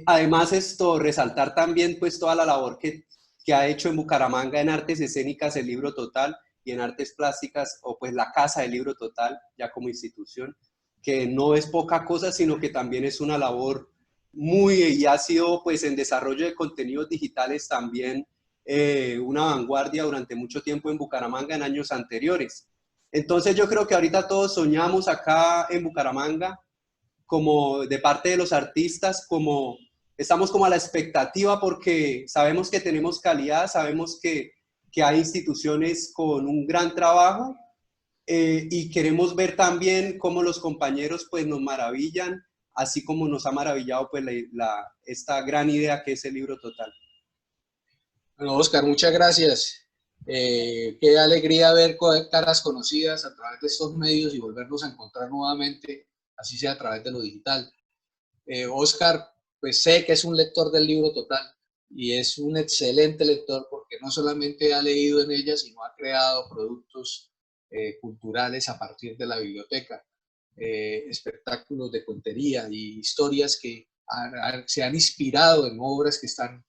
Además resaltar también pues toda la labor que ha hecho en Bucaramanga en artes escénicas el libro Total y en artes plásticas o pues la Casa del Libro Total ya como institución, que no es poca cosa sino que también es una labor y ha sido pues en desarrollo de contenidos digitales también una vanguardia durante mucho tiempo en Bucaramanga en años anteriores. Entonces yo creo que ahorita todos soñamos acá en Bucaramanga como de parte de los artistas, como estamos como a la expectativa porque sabemos que tenemos calidad, sabemos que hay instituciones con un gran trabajo y queremos ver también cómo los compañeros pues nos maravillan, así como nos ha maravillado pues esta gran idea que es el libro Total. Bueno, Óscar, muchas gracias. Qué alegría ver caras conocidas a través de estos medios y volvernos a encontrar nuevamente, así sea a través de lo digital. Óscar, pues sé que es un lector del libro Total, y es un excelente lector porque no solamente ha leído en ella, sino ha creado productos culturales a partir de la biblioteca, espectáculos de cuentería y historias que se han inspirado en obras que están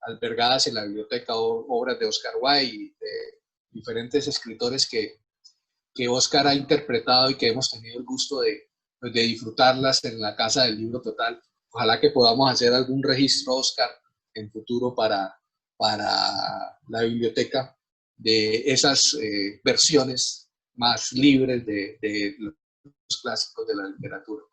albergadas en la biblioteca, obras de Oscar Wilde y de diferentes escritores que Oscar ha interpretado y que hemos tenido el gusto de disfrutarlas en la Casa del Libro Total. Ojalá que podamos hacer algún registro, Oscar, en futuro para la biblioteca de esas versiones más libres de los clásicos de la literatura.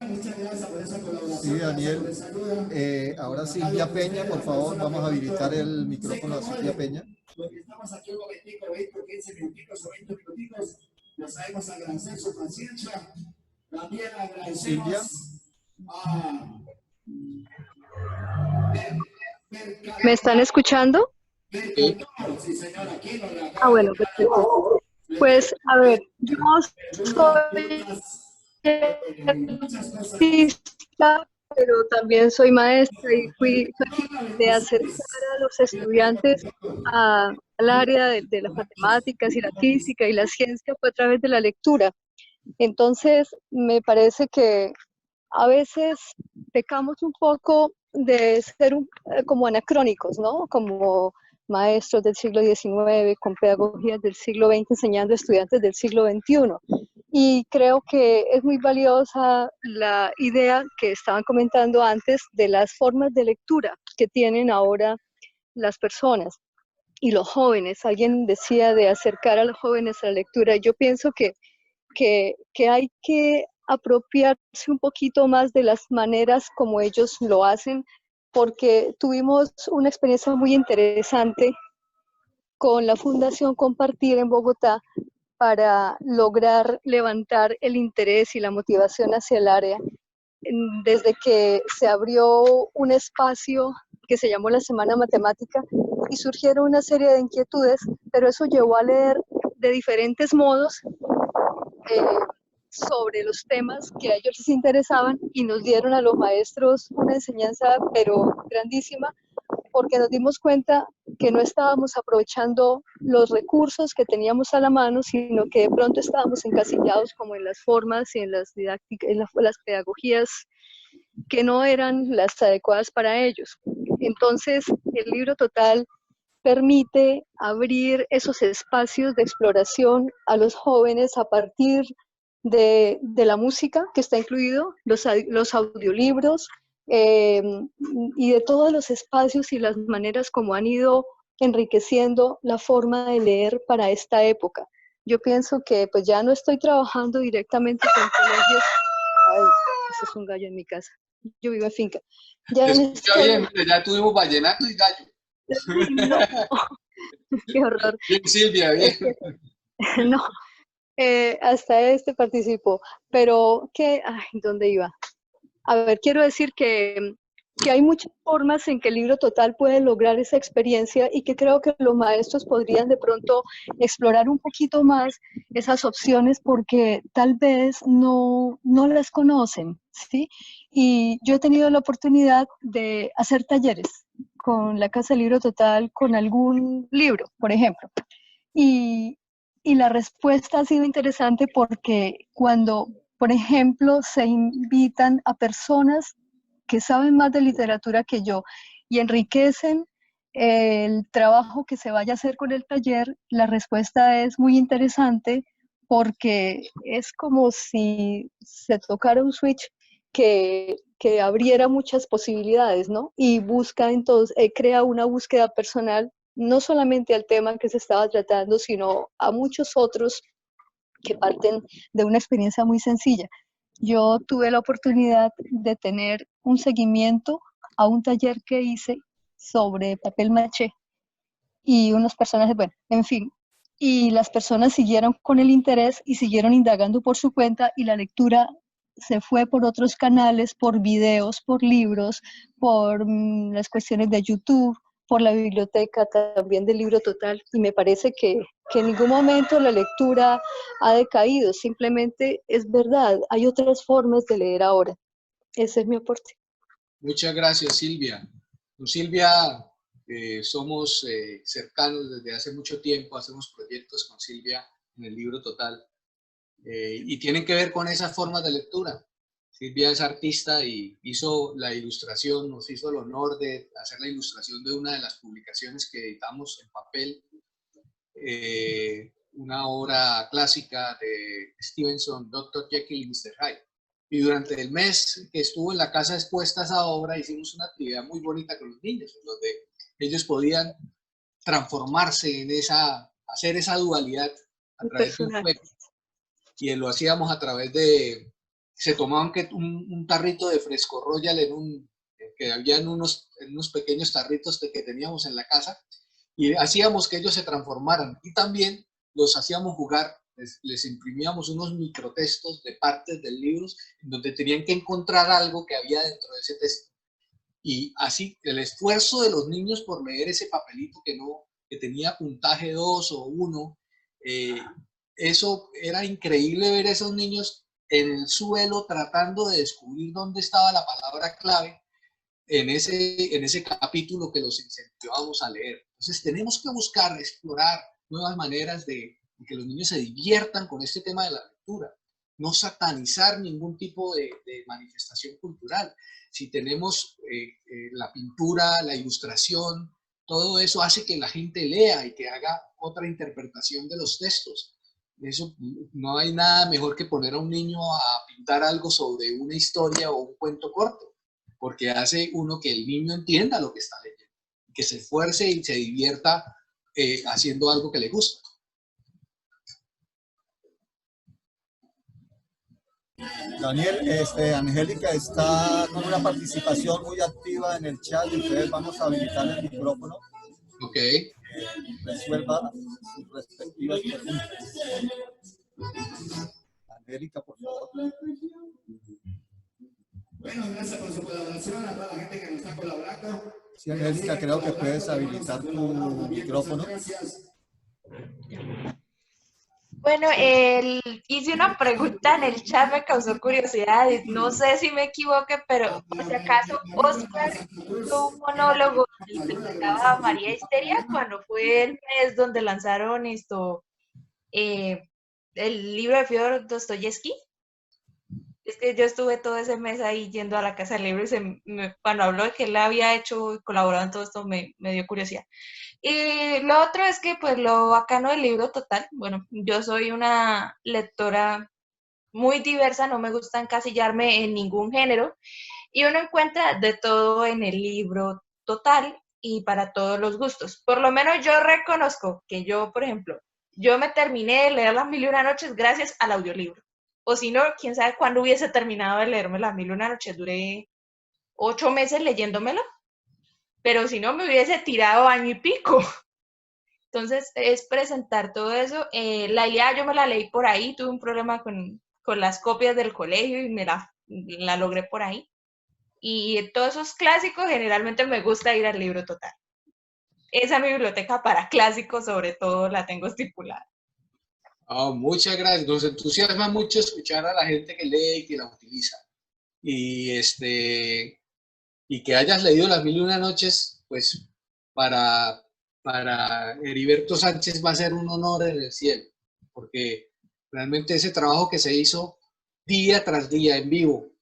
Muchas gracias por esa colaboración. Sí, Daniel. Ahora Silvia Peña, por favor, vamos a habilitar el micrófono a Silvia Peña. Los que estamos aquí un momentico, 20, 15 minuticos o 20 minuticos, les sabemos agradecer su paciencia. También agradecemos Silvia. ¿Me están escuchando? Sí, señora, aquí no la... Ah, bueno, perfecto. Pues, a ver, yo soy artista, pero también soy maestra y fui de acercar a los estudiantes al área de las matemáticas y la física y la ciencia fue a través de la lectura. Entonces, me parece que a veces pecamos un poco de ser como anacrónicos, ¿no? Como maestros del siglo XIX, con pedagogías del siglo XX, enseñando a estudiantes del siglo XXI. Y creo que es muy valiosa la idea que estaban comentando antes de las formas de lectura que tienen ahora las personas y los jóvenes. Alguien decía de acercar a los jóvenes a la lectura. Yo pienso que hay que apropiarse un poquito más de las maneras como ellos lo hacen, porque tuvimos una experiencia muy interesante con la Fundación Compartir en Bogotá para lograr levantar el interés y la motivación hacia el área. Desde que se abrió un espacio que se llamó la Semana Matemática y surgieron una serie de inquietudes, pero eso llevó a leer de diferentes modos sobre los temas que a ellos les interesaban y nos dieron a los maestros una enseñanza pero grandísima, porque nos dimos cuenta que no estábamos aprovechando los recursos que teníamos a la mano, sino que de pronto estábamos encasillados como en las formas y en las didácticas, en las pedagogías que no eran las adecuadas para ellos. Entonces, el libro total permite abrir esos espacios de exploración a los jóvenes a partir de la música que está incluido, los audiolibros, y de todos los espacios y las maneras como han ido enriqueciendo la forma de leer para esta época. Yo pienso que pues ya no estoy trabajando directamente con colegios. Ay, ese es un gallo en mi casa. Yo vivo en finca. Ya bien, ya tuvimos vallenato y gallo. No. Qué horror. Bien, Silvia, bien. No, hasta este participó, pero ¿dónde iba? A ver, quiero decir que hay muchas formas en que el libro total puede lograr esa experiencia y que creo que los maestros podrían de pronto explorar un poquito más esas opciones porque tal vez no las conocen, ¿sí? Y yo he tenido la oportunidad de hacer talleres con la Casa del Libro Total con algún libro, por ejemplo. Y la respuesta ha sido interesante porque cuando, por ejemplo, se invitan a personas que saben más de literatura que yo y enriquecen el trabajo que se vaya a hacer con el taller, la respuesta es muy interesante porque es como si se tocara un switch que abriera muchas posibilidades, ¿no? Y busca entonces, crea una búsqueda personal no solamente al tema que se estaba tratando, sino a muchos otros que parten de una experiencia muy sencilla. Yo tuve la oportunidad de tener un seguimiento a un taller que hice sobre papel maché y unos personajes, bueno, en fin, y las personas siguieron con el interés y siguieron indagando por su cuenta y la lectura se fue por otros canales, por videos, por libros, por las cuestiones de YouTube, por la biblioteca también del Libro Total, y me parece que en ningún momento la lectura ha decaído, simplemente es verdad, hay otras formas de leer ahora. Ese es mi aporte. Muchas gracias, Silvia. Con Silvia somos cercanos desde hace mucho tiempo, hacemos proyectos con Silvia en el Libro Total y tienen que ver con esas formas de lectura. Silvia es artista y hizo la ilustración, nos hizo el honor de hacer la ilustración de una de las publicaciones que editamos en papel, una obra clásica de Stevenson, Dr. Jekyll y Mr. Hyde. Y durante el mes que estuvo en la casa expuesta esa obra, hicimos una actividad muy bonita con los niños, donde ellos podían transformarse en hacer esa dualidad a través de un juego. Y lo hacíamos a través de, se tomaban un tarrito de Fresco Royal que había en unos pequeños tarritos que teníamos en la casa, y hacíamos que ellos se transformaran. Y también los hacíamos jugar. Les imprimíamos unos microtextos de partes del libro en donde tenían que encontrar algo que había dentro de ese texto. Y así el esfuerzo de los niños por leer ese papelito que tenía puntaje 2 o 1, eso era increíble ver a esos niños en el suelo tratando de descubrir dónde estaba la palabra clave en ese capítulo que los incentivábamos a leer. Entonces tenemos que buscar, explorar nuevas maneras de que los niños se diviertan con este tema de la lectura, no satanizar ningún tipo de manifestación cultural. Si tenemos la pintura, la ilustración, todo eso hace que la gente lea y que haga otra interpretación de los textos. Eso, no hay nada mejor que poner a un niño a pintar algo sobre una historia o un cuento corto, porque hace uno que el niño entienda lo que está leyendo, que se esfuerce y se divierta haciendo algo que le gusta. Daniel, Angélica está con una participación muy activa en el chat, entonces vamos a habilitar el micrófono. Ok. Resuelva sus respectivas preguntas. Angélica, por favor. Bueno, gracias por su colaboración a toda la gente que nos está colaborando. Sí, Angélica, creo que puedes habilitar tu micrófono. Bueno, hice una pregunta en el chat, me causó curiosidad, no sé si me equivoqué, pero por si acaso Oscar hizo un monólogo donde interpretaba a María Histeria cuando fue el mes donde lanzaron el libro de Fyodor Dostoyevsky. Es que yo estuve todo ese mes ahí yendo a la casa del libro y cuando habló de que él había hecho y colaborado en todo esto me dio curiosidad. Y lo otro es que pues lo bacano del Libro Total, bueno, yo soy una lectora muy diversa, no me gusta encasillarme en ningún género y uno encuentra de todo en el Libro Total y para todos los gustos. Por lo menos yo reconozco que yo, por ejemplo, yo me terminé de leer Las Mil y Una Noches gracias al audiolibro. O si no, quién sabe cuándo hubiese terminado de leerme Las Mil y Una Noches. Duré 8 meses leyéndomelo, pero si no me hubiese tirado año y pico. Entonces, es presentar todo eso. La Ilíada yo me la leí por ahí, tuve un problema con las copias del colegio y me la logré por ahí. Y todos esos clásicos, generalmente me gusta ir al Libro Total. Esa es mi biblioteca para clásicos, sobre todo, la tengo estipulada. Oh, muchas gracias. Nos entusiasma mucho escuchar a la gente que lee y que la utiliza. Y que hayas leído Las Mil y Una Noches, pues para Heriberto Sánchez va a ser un honor en el cielo, porque realmente ese trabajo que se hizo día tras día en vivo,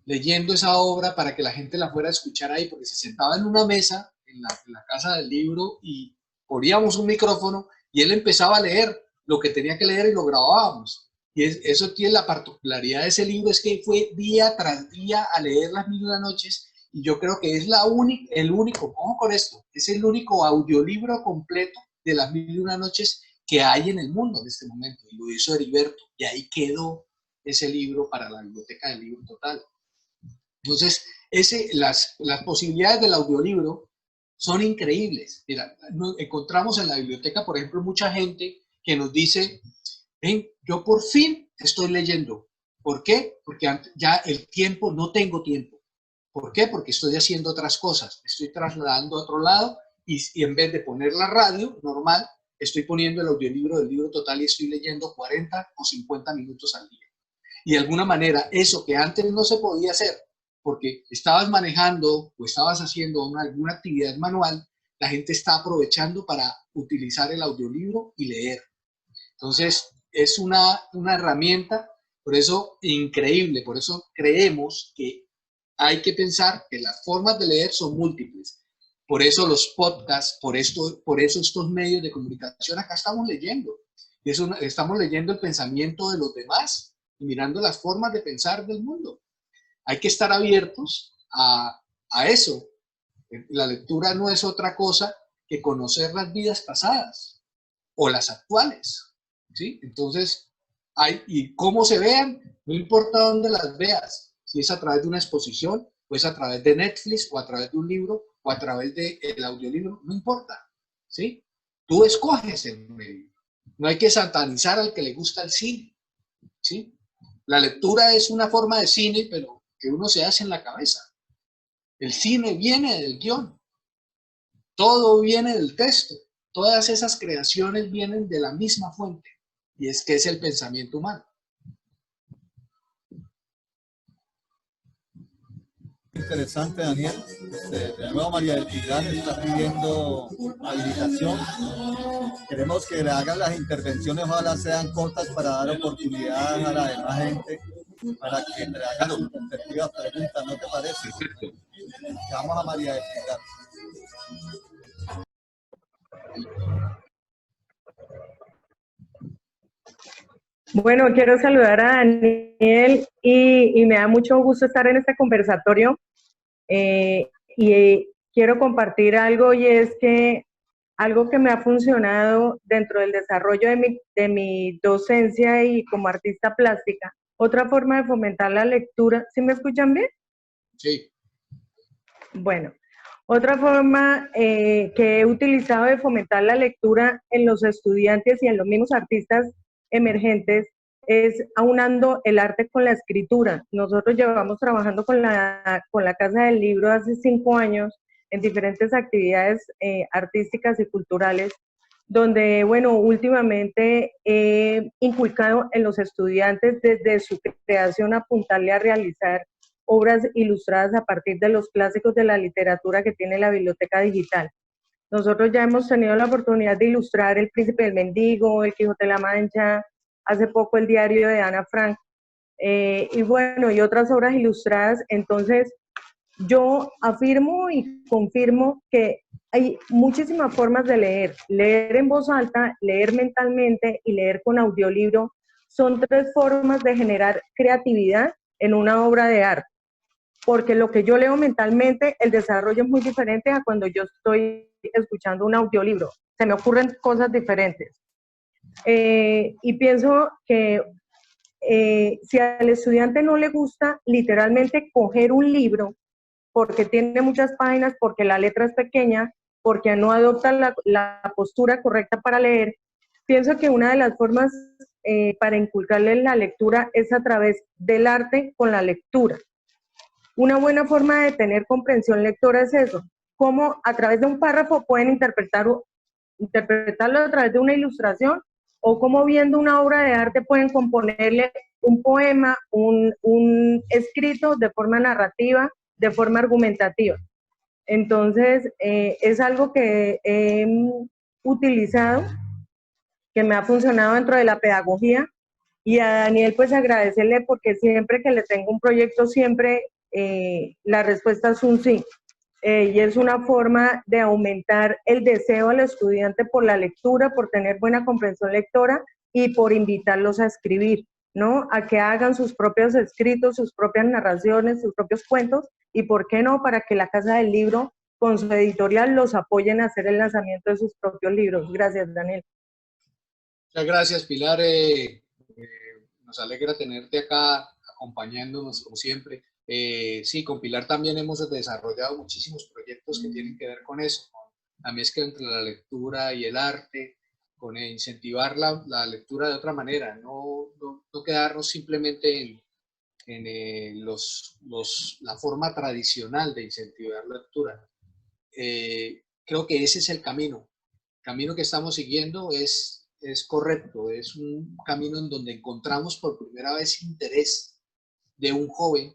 leyendo esa obra para que la gente la fuera a escuchar ahí, porque se sentaba en una mesa en la casa del libro y poníamos un micrófono y él empezaba a leer lo que tenía que leer y lo grabábamos. Y eso tiene la particularidad de ese libro, es que fue día tras día a leer Las Mil y Una Noches, y yo creo que es el único, ojo con esto, es el único audiolibro completo de Las Mil y Una Noches que hay en el mundo en este momento, y lo hizo Heriberto, y ahí quedó ese libro para la biblioteca del Libro Total. Entonces, las posibilidades del audiolibro son increíbles. Mira, encontramos en la biblioteca, por ejemplo, mucha gente que nos dice, ven, yo por fin estoy leyendo. ¿Por qué? Porque ya el tiempo, no tengo tiempo. ¿Por qué? Porque estoy haciendo otras cosas. Me estoy trasladando a otro lado y en vez de poner la radio normal, estoy poniendo el audiolibro del Libro Total y estoy leyendo 40 o 50 minutos al día. Y de alguna manera, eso que antes no se podía hacer, porque estabas manejando o estabas haciendo alguna actividad manual, la gente está aprovechando para utilizar el audiolibro y leer. Entonces, es una herramienta, por eso increíble, por eso creemos que hay que pensar que las formas de leer son múltiples. Por eso los podcasts, por eso estos medios de comunicación, acá estamos leyendo. Estamos leyendo el pensamiento de los demás y mirando las formas de pensar del mundo. Hay que estar abiertos a eso. La lectura no es otra cosa que conocer las vidas pasadas o las actuales, ¿sí? Entonces, y cómo se vean, no importa dónde las veas, si es a través de una exposición, o es a través de Netflix, o a través de un libro, o a través del audiolibro, no importa, ¿sí? Tú escoges el medio. No hay que satanizar al que le gusta el cine, ¿sí? La lectura es una forma de cine, pero que uno se hace en la cabeza. El cine viene del guión. Todo viene del texto. Todas esas creaciones vienen de la misma fuente. Y es que es el pensamiento humano. Interesante, Daniel. De nuevo, María del Pilar está pidiendo habilitación. Queremos que le hagan las intervenciones, ojalá sean cortas para dar oportunidad a la demás gente para que le hagan sus respectivas preguntas, ¿no te parece? Vamos a María del Pilar. Bueno, quiero saludar a Daniel y me da mucho gusto estar en este conversatorio y quiero compartir algo, y es que algo que me ha funcionado dentro del desarrollo de mi docencia y como artista plástica, otra forma de fomentar la lectura. ¿Sí me escuchan bien? Sí. Bueno, otra forma que he utilizado de fomentar la lectura en los estudiantes y en los mismos artistas emergentes es aunando el arte con la escritura. Nosotros llevamos trabajando con la Casa del Libro hace 5 años en diferentes actividades artísticas y culturales, donde, bueno, últimamente he inculcado en los estudiantes desde su creación apuntarle a realizar obras ilustradas a partir de los clásicos de la literatura que tiene la biblioteca digital. Nosotros ya hemos tenido la oportunidad de ilustrar El Príncipe del Mendigo, El Quijote de la Mancha, hace poco el diario de Ana Frank, y bueno, y otras obras ilustradas. Entonces, yo afirmo y confirmo que hay muchísimas formas de leer. Leer en voz alta, leer mentalmente y leer con audiolibro son 3 formas de generar creatividad en una obra de arte. Porque lo que yo leo mentalmente, el desarrollo es muy diferente a cuando yo estoy escuchando un audiolibro. Se me ocurren cosas diferentes. Y pienso que si al estudiante no le gusta literalmente coger un libro, porque tiene muchas páginas, porque la letra es pequeña, porque no adopta la postura correcta para leer, pienso que una de las formas para inculcarle la lectura es a través del arte con la lectura. Una buena forma de tener comprensión lectora es eso, cómo a través de un párrafo pueden interpretarlo a través de una ilustración, o cómo viendo una obra de arte pueden componerle un poema, un escrito de forma narrativa, de forma argumentativa. Entonces, es algo que he utilizado, que me ha funcionado dentro de la pedagogía, y a Daniel pues agradecerle porque siempre que le tengo un proyecto, siempre la respuesta es un sí. Y es una forma de aumentar el deseo al estudiante por la lectura, por tener buena comprensión lectora y por invitarlos a escribir, ¿no? A que hagan sus propios escritos, sus propias narraciones, sus propios cuentos, y por qué no, para que la Casa del Libro con su editorial los apoyen a hacer el lanzamiento de sus propios libros. Gracias, Daniel. Muchas gracias, Pilar. Nos alegra tenerte acá acompañándonos como siempre. Sí, con Pilar también hemos desarrollado muchísimos proyectos que tienen que ver con eso, con la mezcla entre la lectura y el arte, con incentivar la lectura de otra manera, no quedarnos simplemente en la forma tradicional de incentivar la lectura. Creo que ese es el camino. El camino que estamos siguiendo es correcto, es un camino en donde encontramos por primera vez interés de un joven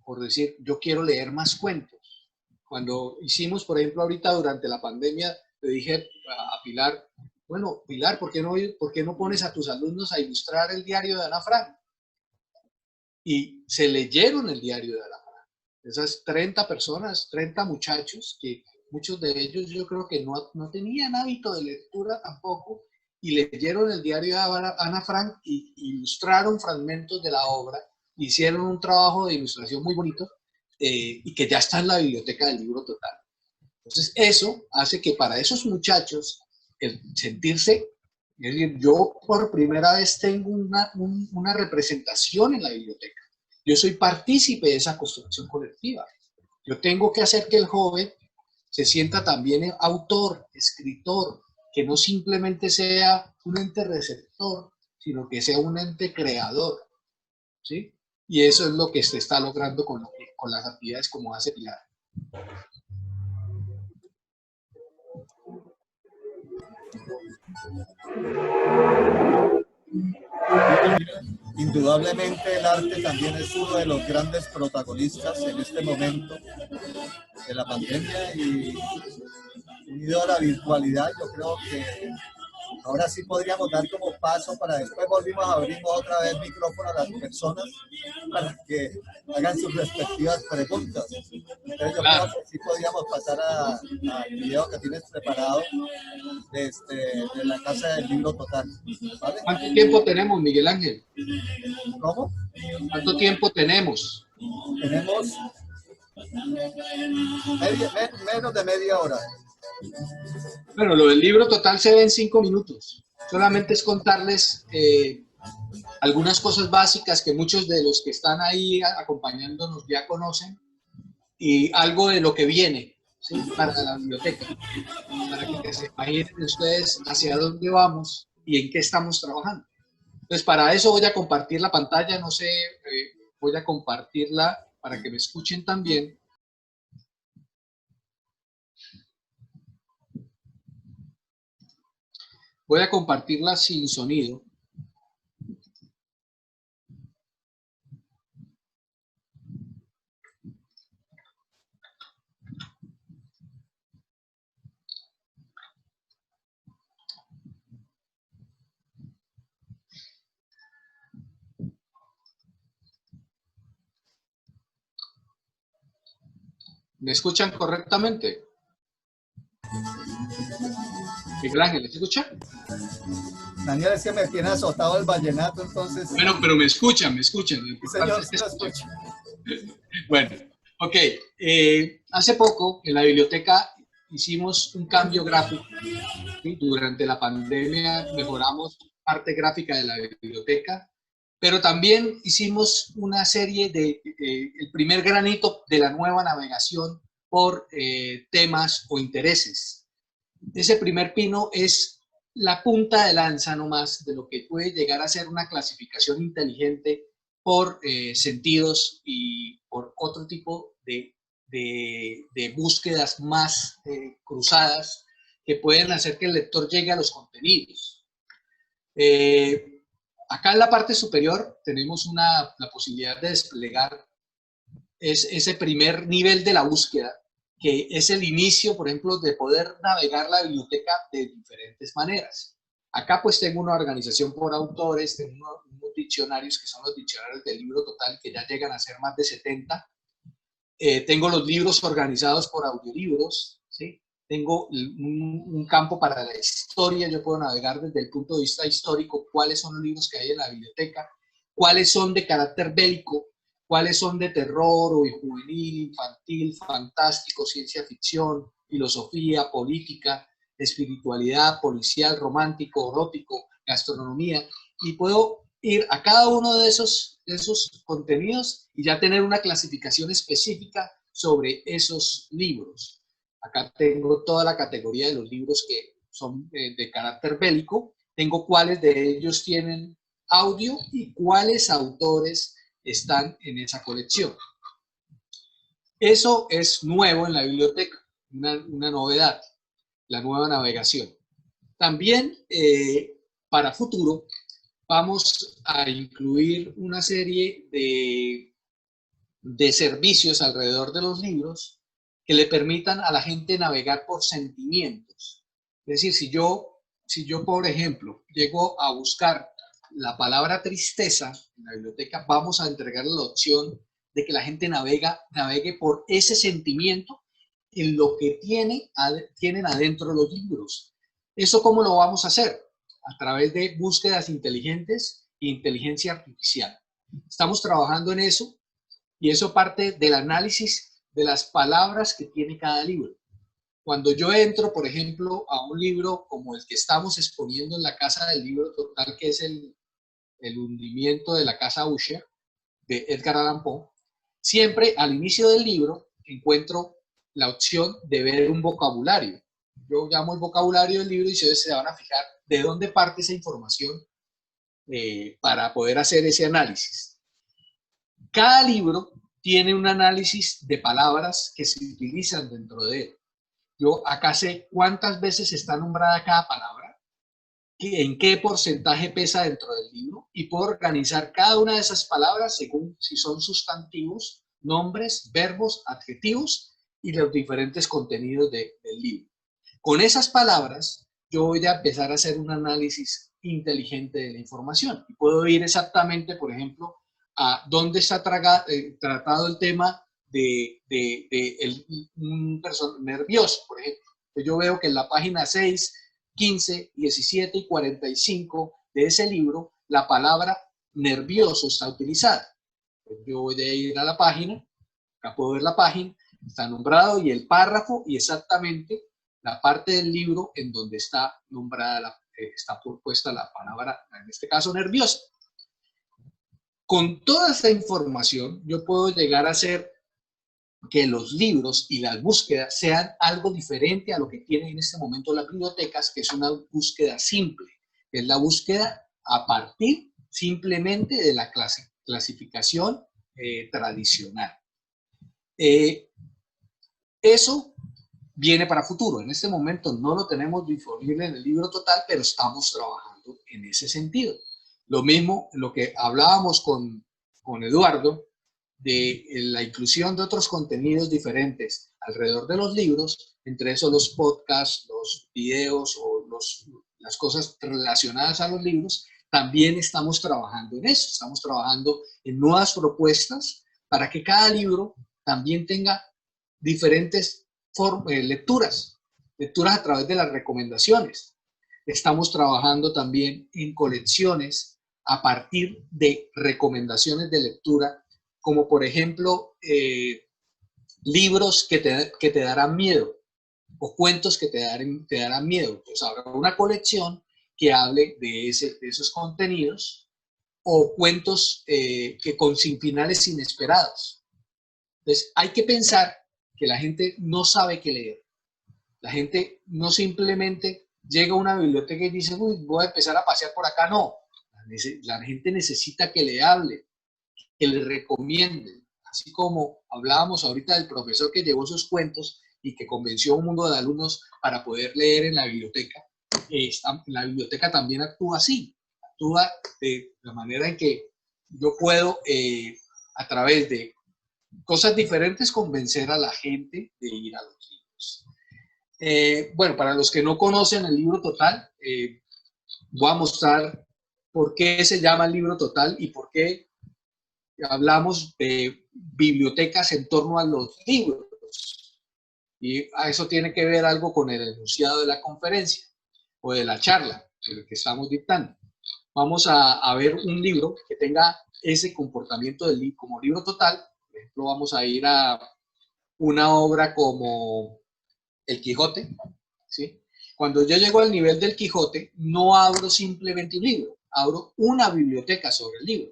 por decir, yo quiero leer más cuentos. Cuando hicimos, por ejemplo, ahorita durante la pandemia, le dije a Pilar, bueno, Pilar, ¿por qué no pones a tus alumnos a ilustrar el diario de Ana Frank? Y se leyeron el diario de Ana Frank. Esas 30 personas, 30 muchachos, que muchos de ellos yo creo que no tenían hábito de lectura tampoco, y leyeron el diario de Ana Frank y ilustraron fragmentos de la obra, hicieron un trabajo de ilustración muy bonito, y que ya está en la biblioteca del Libro Total. Entonces eso hace que para esos muchachos el sentirse, es decir, yo por primera vez tengo una representación en la biblioteca. Yo soy partícipe de esa construcción colectiva. Yo tengo que hacer que el joven se sienta también autor, escritor, que no simplemente sea un ente receptor, sino que sea un ente creador, ¿sí? Y eso es lo que se está logrando con las actividades como hace Pilar. Indudablemente el arte también es uno de los grandes protagonistas en este momento de la pandemia, y unido a la virtualidad, yo creo que ahora sí podríamos dar como paso para después abrimos otra vez micrófono a las personas para que hagan sus respectivas preguntas. Entonces yo creo que sí podríamos pasar al video que tienes preparado de la Casa del Libro Total, ¿vale? ¿Cuánto tiempo tenemos, Miguel Ángel? ¿Cómo? ¿Cuánto tiempo tenemos? Tenemos menos de media hora. Bueno, lo del Libro Total se ve en 5 minutos. Solamente es contarles algunas cosas básicas que muchos de los que están ahí acompañándonos ya conocen, y algo de lo que viene, ¿sí?, para la biblioteca, para que se imaginen ustedes hacia dónde vamos y en qué estamos trabajando. Entonces, para eso voy a compartir la pantalla, no sé, voy a compartirla para que me escuchen también. Voy a compartirla sin sonido. ¿Me escuchan correctamente? Miguel Ángel, ¿me escucha? Daniel, es que me tiene azotado el vallenato, entonces... Bueno, pero me escuchan. Sí, señor, sí lo escucho. Bueno, ok. Hace poco en la biblioteca hicimos un cambio gráfico, ¿sí? Durante la pandemia mejoramos parte gráfica de la biblioteca, pero también hicimos una serie el primer granito de la nueva navegación por temas o intereses. Ese primer pino es la punta de lanza nomás de lo que puede llegar a ser una clasificación inteligente por sentidos y por otro tipo de búsquedas más cruzadas que pueden hacer que el lector llegue a los contenidos. Acá en la parte superior tenemos la posibilidad de desplegar ese primer nivel de la búsqueda, que es el inicio, por ejemplo, de poder navegar la biblioteca de diferentes maneras. Acá pues tengo una organización por autores, tengo unos diccionarios que son los diccionarios del Libro Total, que ya llegan a ser más de 70. Tengo los libros organizados por audiolibros, ¿sí? Tengo un campo para la historia, yo puedo navegar desde el punto de vista histórico cuáles son los libros que hay en la biblioteca, cuáles son de carácter bélico, cuáles son de terror o juvenil, infantil, fantástico, ciencia ficción, filosofía, política, espiritualidad, policial, romántico, erótico, gastronomía, y puedo ir a cada uno de esos contenidos y ya tener una clasificación específica sobre esos libros. Acá tengo toda la categoría de los libros que son de carácter bélico, tengo cuáles de ellos tienen audio y cuáles autores están en esa colección. Eso es nuevo en la biblioteca, una novedad, la nueva navegación. También para futuro vamos a incluir una serie de de servicios alrededor de los libros que le permitan a la gente navegar por sentimientos. Es decir, si yo, por ejemplo, llego a buscar la palabra tristeza en la biblioteca, vamos a entregarle la opción de que la gente navegue por ese sentimiento en lo que tienen adentro los libros. ¿Eso cómo lo vamos a hacer? A través de búsquedas inteligentes e inteligencia artificial. Estamos trabajando en eso y eso parte del análisis de las palabras que tiene cada libro. Cuando yo entro, por ejemplo, a un libro como el que estamos exponiendo en la Casa del Libro Total, que es el hundimiento de la Casa Usher, de Edgar Allan Poe, siempre al inicio del libro encuentro la opción de ver un vocabulario. Yo llamo el vocabulario del libro y ustedes se van a fijar de dónde parte esa información para poder hacer ese análisis. Cada libro tiene un análisis de palabras que se utilizan dentro de él. Yo acá sé cuántas veces está nombrada cada palabra, en qué porcentaje pesa dentro del libro y puedo organizar cada una de esas palabras según si son sustantivos, nombres, verbos, adjetivos y los diferentes contenidos del libro. Con esas palabras yo voy a empezar a hacer un análisis inteligente de la información y puedo ir exactamente, por ejemplo, a dónde está tratado el tema de un personaje nervioso, por ejemplo. Yo veo que en la página 6, 15, 17 y 45 de ese libro, la palabra nervioso está utilizada. Yo voy a ir a la página, acá puedo ver la página, está nombrado y el párrafo y exactamente la parte del libro en donde está nombrada, está puesta la palabra, en este caso nervioso. Con toda esta información, yo puedo llegar a hacer que los libros y las búsquedas sean algo diferente a lo que tienen en este momento las bibliotecas, que es una búsqueda simple, que es la búsqueda a partir simplemente de la clasificación tradicional. Eso viene para futuro. En este momento no lo tenemos disponible en el libro total, pero estamos trabajando en ese sentido. Lo mismo, lo que hablábamos con Eduardo, de la inclusión de otros contenidos diferentes alrededor de los libros, entre esos los podcasts, los videos o las cosas relacionadas a los libros, también estamos trabajando en eso. Estamos trabajando en nuevas propuestas para que cada libro también tenga diferentes lecturas a través de las recomendaciones. Estamos trabajando también en colecciones a partir de recomendaciones de lectura, como por ejemplo libros que te darán miedo o cuentos que te darán miedo. Pues habrá una colección que hable de esos contenidos o cuentos que sin finales inesperados. Entonces hay que pensar que la gente no sabe qué leer. La gente no simplemente llega a una biblioteca y dice, uy, voy a empezar a pasear por acá. No, la gente necesita que le hable, que le recomienden. Así como hablábamos ahorita del profesor que llevó sus cuentos y que convenció a un mundo de alumnos para poder leer en la biblioteca. La biblioteca también actúa así. Actúa de la manera en que yo puedo, a través de cosas diferentes, convencer a la gente de ir a los libros. Bueno, para los que no conocen el libro total, voy a mostrar por qué se llama el libro total y por qué hablamos de bibliotecas en torno a los libros. Y a eso tiene que ver algo con el enunciado de la conferencia o de la charla que estamos dictando. Vamos a ver un libro que tenga ese comportamiento como libro total. Por ejemplo, vamos a ir a una obra como El Quijote, ¿sí? Cuando yo llego al nivel del Quijote, no abro simplemente un libro, abro una biblioteca sobre el libro.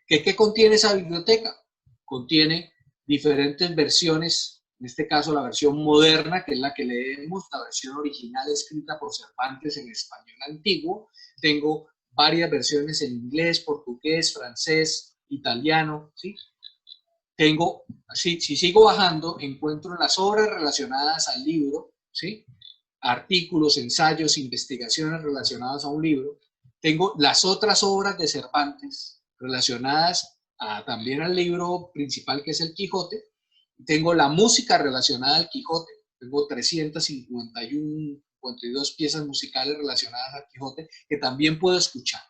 ¿Qué contiene esa biblioteca? Contiene diferentes versiones, en este caso la versión moderna, que es la que leemos, la versión original escrita por Cervantes en español antiguo. Tengo varias versiones en inglés, portugués, francés, italiano, ¿sí? Tengo, si sigo bajando, encuentro las obras relacionadas al libro, ¿sí? Artículos, ensayos, investigaciones relacionadas a un libro. Tengo las otras obras de Cervantes relacionadas también al libro principal, que es El Quijote. Tengo la música relacionada al Quijote. Tengo 352 piezas musicales relacionadas al Quijote que también puedo escuchar.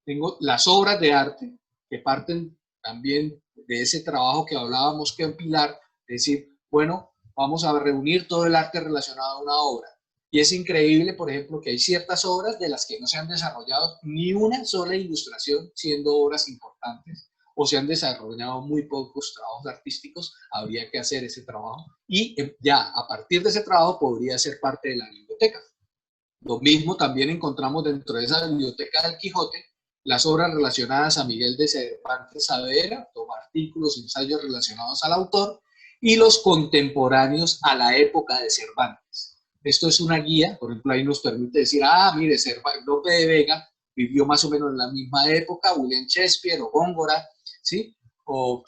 Tengo las obras de arte que parten también de ese trabajo que hablábamos, que un pilar, es decir, bueno, vamos a reunir todo el arte relacionado a una obra. Y es increíble, por ejemplo, que hay ciertas obras de las que no se han desarrollado ni una sola ilustración, siendo obras importantes, o se han desarrollado muy pocos trabajos artísticos. Habría que hacer ese trabajo y ya a partir de ese trabajo podría ser parte de la biblioteca. Lo mismo también encontramos dentro de esa biblioteca del Quijote las obras relacionadas a Miguel de Cervantes Saavedra, toma artículos, ensayos relacionados al autor, y los contemporáneos a la época de Cervantes. Esto es una guía, por ejemplo, ahí nos permite decir, mire, Lope de Vega vivió más o menos en la misma época, William Shakespeare o Góngora, ¿sí? o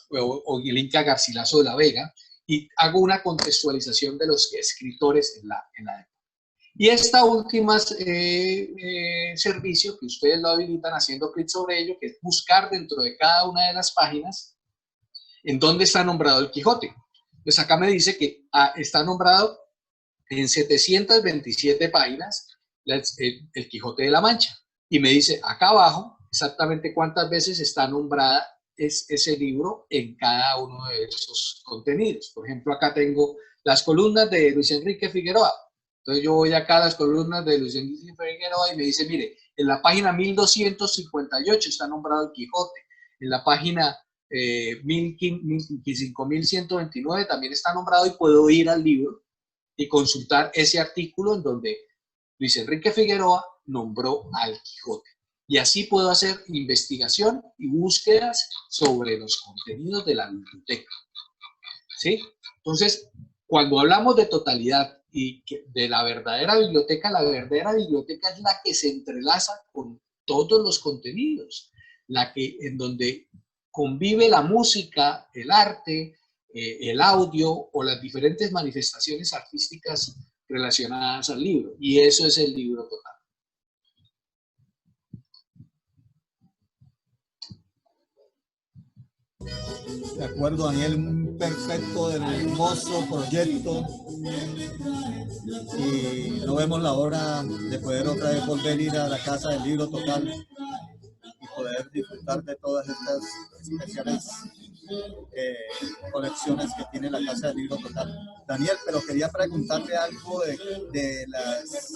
el Inca Garcilaso de la Vega, y hago una contextualización de los escritores en la época. Y esta última servicio que ustedes lo habilitan haciendo clic sobre ello, que es buscar dentro de cada una de las páginas en dónde está nombrado el Quijote. Pues acá me dice que está nombrado en 727 páginas el Quijote de la Mancha. Y me dice acá abajo exactamente cuántas veces está nombrada ese libro en cada uno de esos contenidos. Por ejemplo, acá tengo las columnas de Luis Enrique Figueroa. Entonces yo voy acá a las columnas de Luis Enrique Figueroa y me dice, mire, en la página 1258 está nombrado el Quijote. En la página 5129 también está nombrado, y puedo ir al libro y consultar ese artículo en donde Luis Enrique Figueroa nombró al Quijote. Y así puedo hacer investigación y búsquedas sobre los contenidos de la biblioteca. ¿Sí? Entonces, cuando hablamos de totalidad y de la verdadera biblioteca es la que se entrelaza con todos los contenidos, en donde convive la música, el arte, el audio o las diferentes manifestaciones artísticas relacionadas al libro. Y eso es el libro total. De acuerdo, Daniel, un perfecto, hermoso proyecto, y no vemos la hora de poder otra vez volver a ir a la Casa del Libro Total y poder disfrutar de todas estas especiales colecciones que tiene la Casa del Libro Total. Daniel, pero quería preguntarle algo de las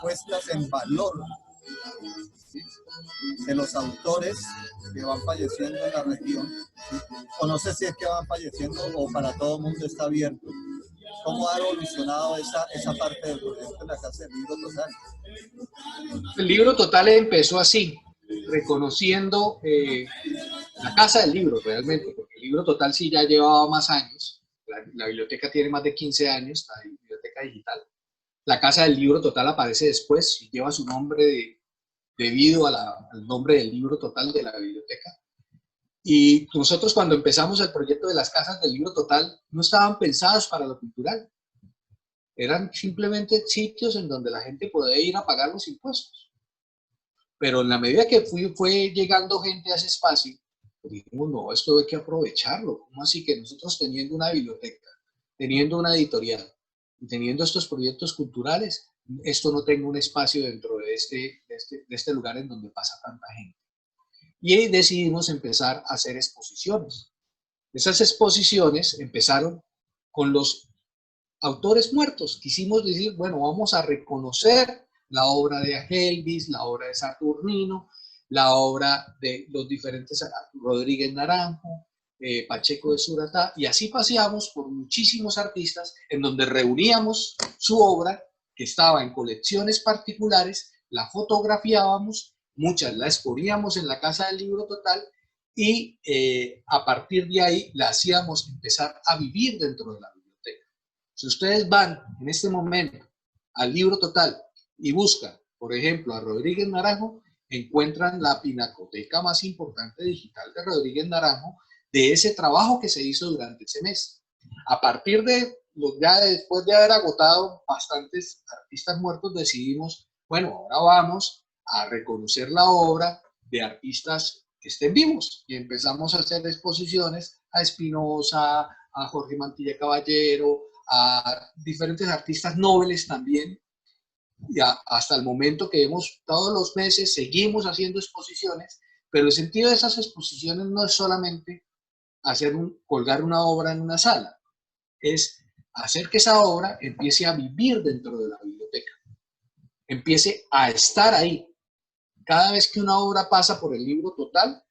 puestas en valor, ¿sí?, de los autores que van falleciendo en la región, ¿sí?, o no sé si es que van falleciendo o para todo el mundo está abierto. ¿Cómo ha evolucionado esa parte del proyecto de la Casa del Libro Total? El Libro Total empezó así, reconociendo la Casa del Libro realmente, porque el Libro Total sí ya llevaba más años. La biblioteca tiene más de 15 años, la biblioteca digital. La Casa del Libro Total aparece después y lleva su nombre debido al nombre del Libro Total de la biblioteca. Y nosotros, cuando empezamos el proyecto de las Casas del Libro Total, no estaban pensados para lo cultural. Eran simplemente sitios en donde la gente podía ir a pagar los impuestos. Pero en la medida que fue llegando gente a ese espacio, dijimos, no, esto hay que aprovecharlo. ¿Cómo así que nosotros, teniendo una biblioteca, teniendo una editorial y teniendo estos proyectos culturales, esto no tenga un espacio dentro de este lugar en donde pasa tanta gente? Y ahí decidimos empezar a hacer exposiciones. Esas exposiciones empezaron con los autores muertos. Quisimos decir, bueno, vamos a reconocer la obra de Agelvis, la obra de Saturnino, la obra de los diferentes, Rodríguez Naranjo, Pacheco de Suratá, y así paseamos por muchísimos artistas en donde reuníamos su obra, que estaba en colecciones particulares, la fotografiábamos, muchas la exponíamos en la Casa del Libro Total, y a partir de ahí la hacíamos empezar a vivir dentro de la biblioteca. Si ustedes van en este momento al Libro Total y buscan, por ejemplo, a Rodríguez Naranjo, encuentran la pinacoteca más importante digital de Rodríguez Naranjo, de ese trabajo que se hizo durante ese mes. A partir de, ya después de haber agotado bastantes artistas muertos, decidimos, bueno, ahora vamos a reconocer la obra de artistas estén vivos. Y empezamos a hacer exposiciones a Espinosa, a Jorge Mantilla Caballero, a diferentes artistas nobles también. Y hasta el momento que todos los meses seguimos haciendo exposiciones, pero el sentido de esas exposiciones no es solamente colgar una obra en una sala, es hacer que esa obra empiece a vivir dentro de la biblioteca, empiece a estar ahí. Cada vez que una obra pasa por el Libro Total,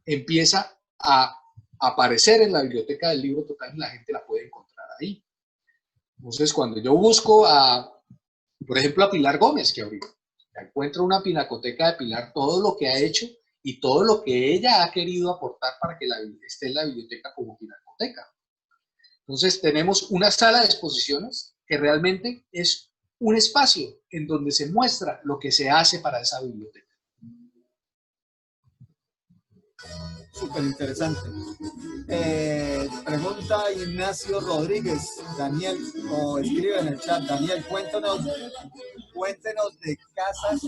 empieza a aparecer en la biblioteca del Libro Total y la gente la puede encontrar ahí. Entonces, cuando yo busco por ejemplo, a Pilar Gómez, que ahorita encuentro una pinacoteca de Pilar, todo lo que ha hecho y todo lo que ella ha querido aportar para que esté en la biblioteca como pinacoteca. Entonces, tenemos una sala de exposiciones que realmente es un espacio en donde se muestra lo que se hace para esa biblioteca. Súper interesante. Pregunta Ignacio Rodríguez, Daniel, o escribe en el chat, Daniel, cuéntenos de casas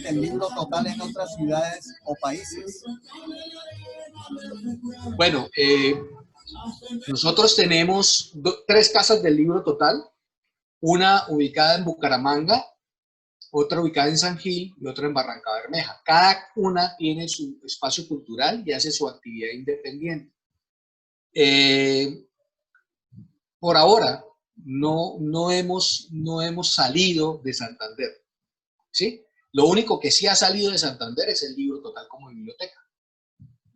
del Libro Total en otras ciudades o países. Bueno, nosotros tenemos 3 casas del Libro Total, una ubicada en Bucaramanga, otra ubicada en San Gil y otra en Barranca Bermeja. Cada una tiene su espacio cultural y hace su actividad independiente. Por ahora no hemos salido de Santander, ¿sí? Lo único que sí ha salido de Santander es el Libro Total como biblioteca.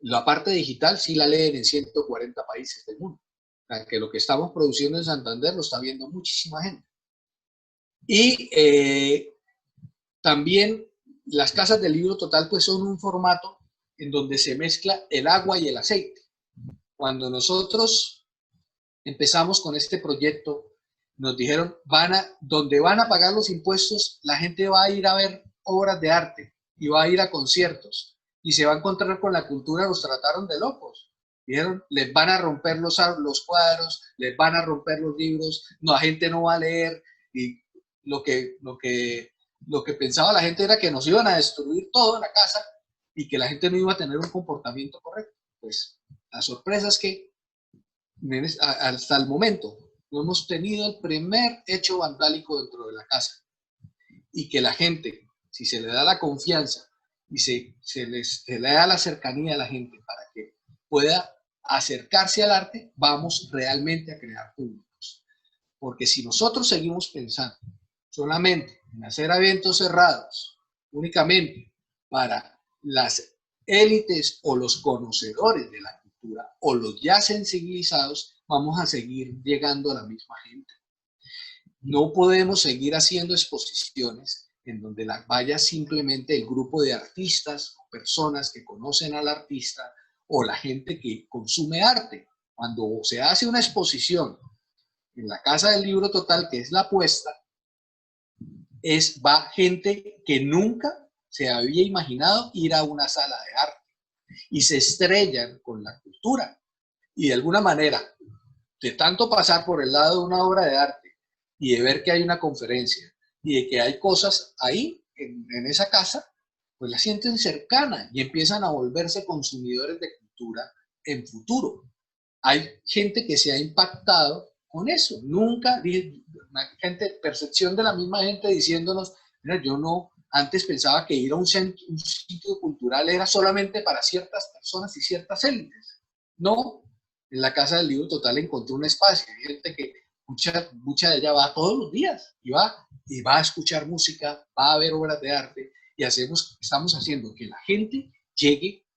La parte digital sí la leen en 140 países del mundo. O sea, que lo que estamos produciendo en Santander lo está viendo muchísima gente. Y también las casas del Libro Total pues son un formato en donde se mezcla el agua y el aceite. Cuando nosotros empezamos con este proyecto, nos dijeron, donde van a pagar los impuestos, la gente va a ir a ver obras de arte y va a ir a conciertos y se va a encontrar con la cultura. Nos trataron de locos. Dijeron, les van a romper los cuadros, les van a romper los libros, la gente no va a leer. Y lo que pensaba la gente era que nos iban a destruir todo en la casa y que la gente no iba a tener un comportamiento correcto. Pues la sorpresa es que hasta el momento no hemos tenido el primer hecho vandálico dentro de la casa, y que la gente, si se le da la confianza y se le da la cercanía a la gente para que pueda acercarse al arte, vamos realmente a crear públicos. Porque si nosotros seguimos pensando solamente en hacer eventos cerrados únicamente para las élites o los conocedores de la cultura o los ya sensibilizados, vamos a seguir llegando a la misma gente. No podemos seguir haciendo exposiciones en donde vaya simplemente el grupo de artistas o personas que conocen al artista o la gente que consume arte. Cuando se hace una exposición en la Casa del Libro Total, que es la apuesta, va gente que nunca se había imaginado ir a una sala de arte y se estrellan con la cultura. Y de alguna manera, de tanto pasar por el lado de una obra de arte y de ver que hay una conferencia y de que hay cosas ahí en esa casa, pues la sienten cercana y empiezan a volverse consumidores de cultura en futuro. Hay gente que se ha impactado con eso. Nunca, percepción de la misma gente diciéndonos, mira, yo no, antes pensaba que ir a un sitio cultural era solamente para ciertas personas y ciertas élites. No, en la Casa del Libro Total encontré un espacio. Hay gente que mucha de ella va todos los días y va a escuchar música, va a ver obras de arte y estamos haciendo que la gente llegue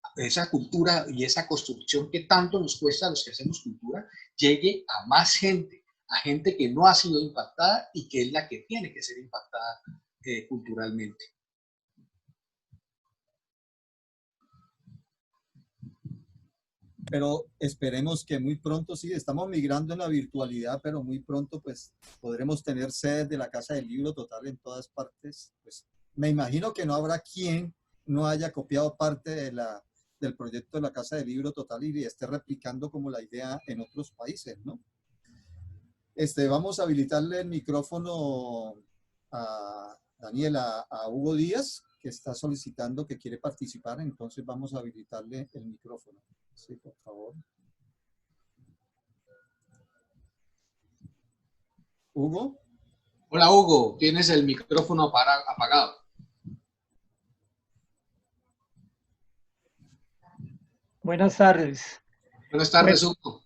a esa cultura y esa construcción que tanto nos cuesta a los que hacemos cultura, llegue a más gente, a gente que no ha sido impactada y que es la que tiene que ser impactada culturalmente. Pero esperemos que muy pronto, sí, estamos migrando en la virtualidad, pero muy pronto pues podremos tener sedes de la Casa del Libro Total en todas partes. Pues me imagino que no habrá quien no haya copiado parte del proyecto de la Casa del Libro Total y esté replicando como la idea en otros países, ¿no? Vamos a habilitarle el micrófono a Daniela, a Hugo Díaz, que está solicitando que quiere participar, entonces vamos a habilitarle el micrófono. Sí, por favor. Hugo. Hola Hugo, tienes el micrófono apagado. Buenas tardes. Buenas tardes, Hugo.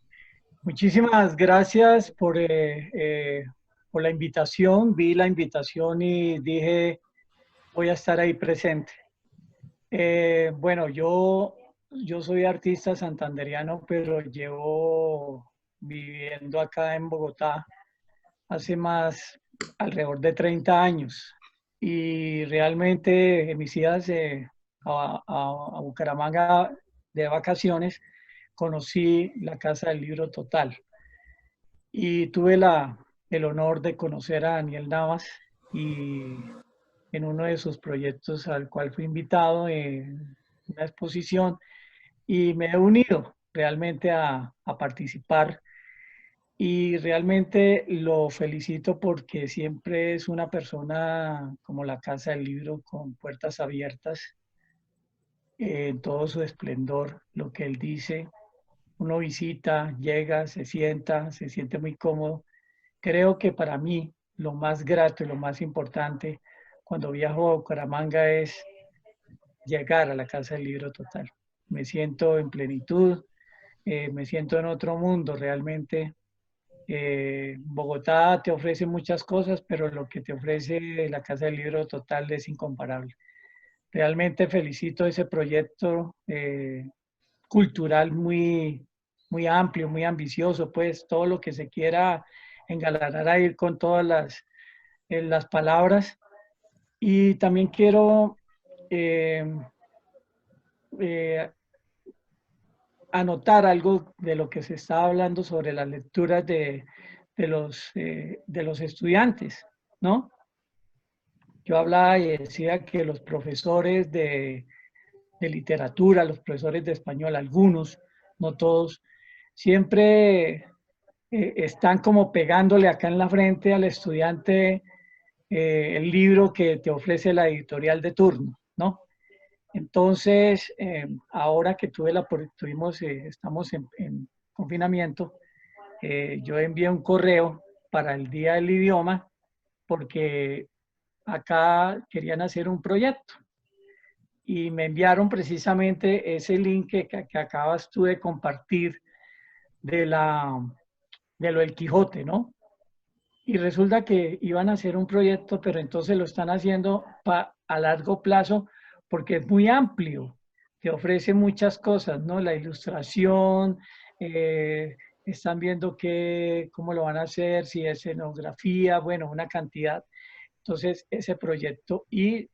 Muchísimas gracias por la invitación. Vi la invitación y dije, voy a estar ahí presente. Bueno, yo soy artista santanderiano, pero llevo viviendo acá en Bogotá hace alrededor de 30 años. Y realmente en mis idas a Bucaramanga de vacaciones, conocí la Casa del Libro Total. Y tuve el honor de conocer a Daniel Navas y en uno de sus proyectos al cual fui invitado en una exposición y me he unido realmente a participar y realmente lo felicito porque siempre es una persona como la Casa del Libro con puertas abiertas en todo su esplendor, lo que él dice. Uno visita, llega, se siente muy cómodo. Creo que para mí lo más grato y lo más importante cuando viajo a Bucaramanga es llegar a la Casa del Libro Total. Me siento en plenitud, me siento en otro mundo realmente. Bogotá te ofrece muchas cosas, pero lo que te ofrece la Casa del Libro Total es incomparable. Realmente felicito ese proyecto cultural muy amplio, muy ambicioso, pues todo lo que se quiera engalanar a ir con todas las palabras. Y también quiero anotar algo de lo que se está hablando sobre las lecturas de los estudiantes, ¿no? Yo hablaba y decía que los profesores de literatura, los profesores de español, algunos, no todos, siempre están como pegándole acá en la frente al estudiante el libro que te ofrece la editorial de turno, ¿no? Entonces, ahora que estamos en confinamiento, yo envié un correo para el Día del Idioma porque acá querían hacer un proyecto y me enviaron precisamente ese link que acabas tú de compartir de lo del Quijote, ¿no? Y resulta que iban a hacer un proyecto, pero entonces lo están haciendo a largo plazo porque es muy amplio, te ofrece muchas cosas, ¿no? La ilustración, están viendo cómo lo van a hacer, si es escenografía, bueno, una cantidad. Entonces, ese proyecto y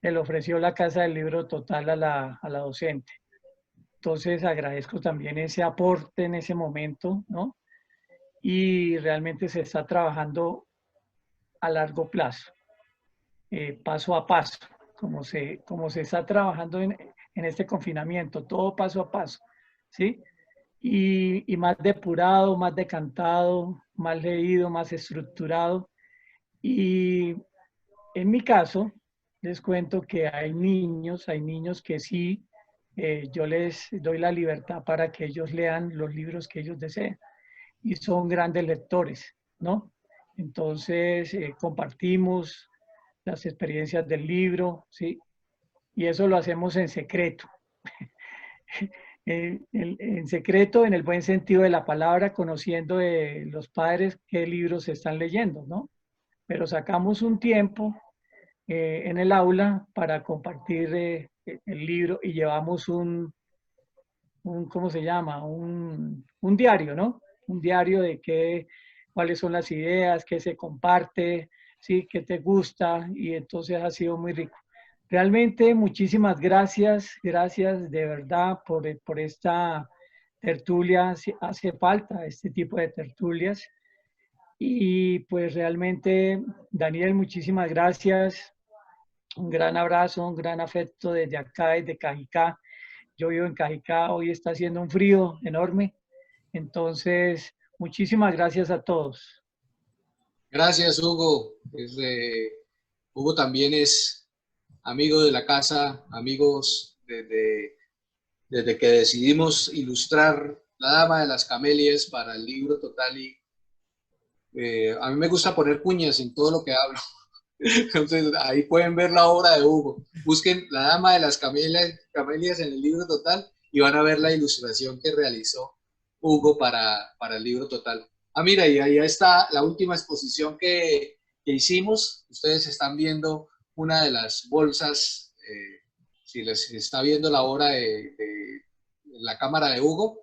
le ofreció la Casa del Libro Total a la docente. Entonces, agradezco también ese aporte en ese momento, ¿no? Y realmente se está trabajando a largo plazo, paso a paso, como se está trabajando en este confinamiento, todo paso a paso, ¿sí? Y más depurado, más decantado, más leído, más estructurado. Y en mi caso, les cuento que hay niños que sí, yo les doy la libertad para que ellos lean los libros que ellos deseen. Y son grandes lectores, ¿no? Entonces, compartimos las experiencias del libro, ¿sí? Y eso lo hacemos en secreto. En secreto, en el buen sentido de la palabra, conociendo de los padres qué libros se están leyendo, ¿no? Pero sacamos un tiempo en el aula para compartir el libro y llevamos ¿cómo se llama? Un diario, ¿no? Un diario de cuáles son las ideas, qué se comparte, ¿sí? Qué te gusta, y entonces ha sido muy rico. Realmente muchísimas gracias de verdad por esta tertulia. Hace falta este tipo de tertulias. Y pues realmente, Daniel, muchísimas gracias. Un gran abrazo, un gran afecto desde acá, desde Cajicá. Yo vivo en Cajicá, hoy está haciendo un frío enorme. Entonces, muchísimas gracias a todos. Gracias, Hugo. Hugo también es amigo de la casa, amigos desde que decidimos ilustrar La Dama de las Camelias para el libro Total. Y a mí me gusta poner cuñas en todo lo que hablo. Entonces ahí pueden ver la obra de Hugo. Busquen La Dama de las Camelias en el libro Total y van a ver la ilustración que realizó Hugo para el libro Total. Ah, mira, y ahí está la última exposición que hicimos. Ustedes están viendo una de las bolsas, si les está viendo la obra de la cámara de Hugo,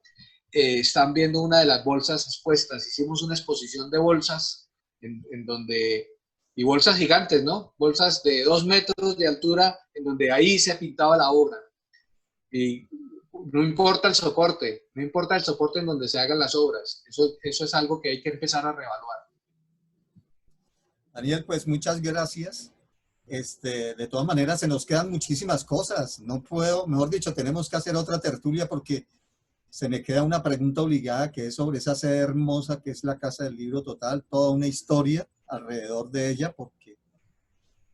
están viendo una de las bolsas expuestas. Hicimos una exposición de bolsas en donde, y bolsas gigantes, ¿no? Bolsas de 2 metros de altura, en donde ahí se pintaba la obra. Y no importa el soporte en donde se hagan las obras. Eso es algo que hay que empezar a reevaluar. Daniel, pues muchas gracias. De todas maneras, se nos quedan muchísimas cosas. No puedo, mejor dicho, tenemos que hacer otra tertulia porque se me queda una pregunta obligada que es sobre esa sede hermosa que es la Casa del Libro Total, toda una historia alrededor de ella, porque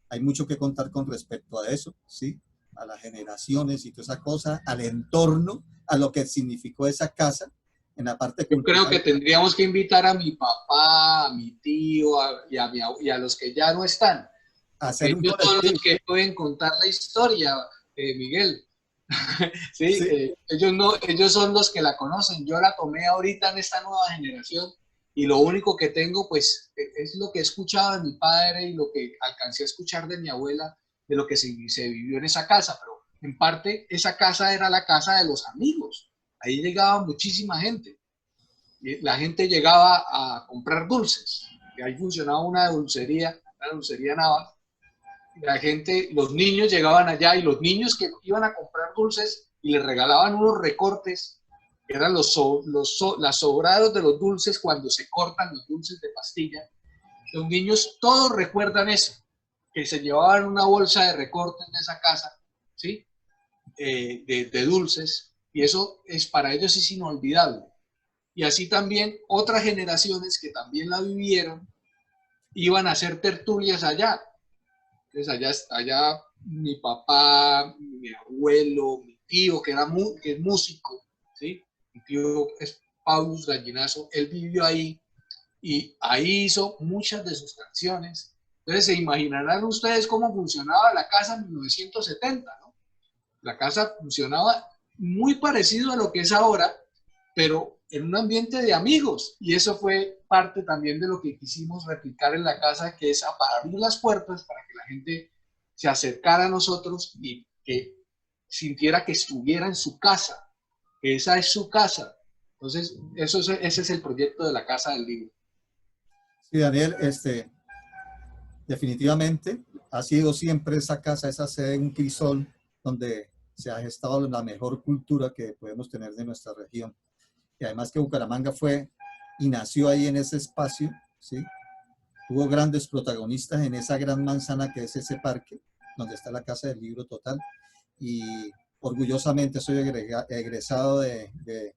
hay mucho que contar con respecto a eso, ¿sí? A las generaciones y toda esa cosa, al entorno, a lo que significó esa casa en la parte cultural. Yo creo que tendríamos que invitar a mi papá, a mi tío y a los que ya no están. Hacer un ellos son los que pueden contar la historia, Miguel. ¿Sí? Sí. Ellos son los que la conocen. Yo la tomé ahorita en esta nueva generación y lo único que tengo pues es lo que he escuchado de mi padre y lo que alcancé a escuchar de mi abuela, de lo que se vivió en esa casa, pero en parte esa casa era la casa de los amigos. Ahí llegaba muchísima gente. La gente llegaba a comprar dulces. Y ahí funcionaba una dulcería Nava. La gente, los niños llegaban allá y los niños que iban a comprar dulces y les regalaban unos recortes, que eran las sobrados de los dulces cuando se cortan los dulces de pastilla. Los niños todos recuerdan eso, que se llevaban una bolsa de recortes de esa casa, ¿sí? De dulces, y eso para ellos es inolvidable. Y así también otras generaciones que también la vivieron iban a hacer tertulias allá. Entonces allá mi papá, mi abuelo, mi tío que es músico, ¿sí? Mi tío es Paulus Gallinazo, él vivió ahí y ahí hizo muchas de sus canciones. Entonces se imaginarán ustedes cómo funcionaba la casa en 1970, ¿no? La casa funcionaba muy parecido a lo que es ahora, pero en un ambiente de amigos, y eso fue parte también de lo que quisimos replicar en la casa, que es abrir las puertas para que la gente se acercara a nosotros y que sintiera que estuviera en su casa, que esa es su casa. Entonces, ese es el proyecto de la Casa del Libro. Sí, Daniel, definitivamente ha sido siempre esa casa, esa sede, un crisol donde se ha gestado la mejor cultura que podemos tener de nuestra región. Y además que Bucaramanga fue y nació ahí en ese espacio, ¿sí? Tuvo grandes protagonistas en esa gran manzana que es ese parque, donde está la Casa del Libro Total. Y orgullosamente soy egresado de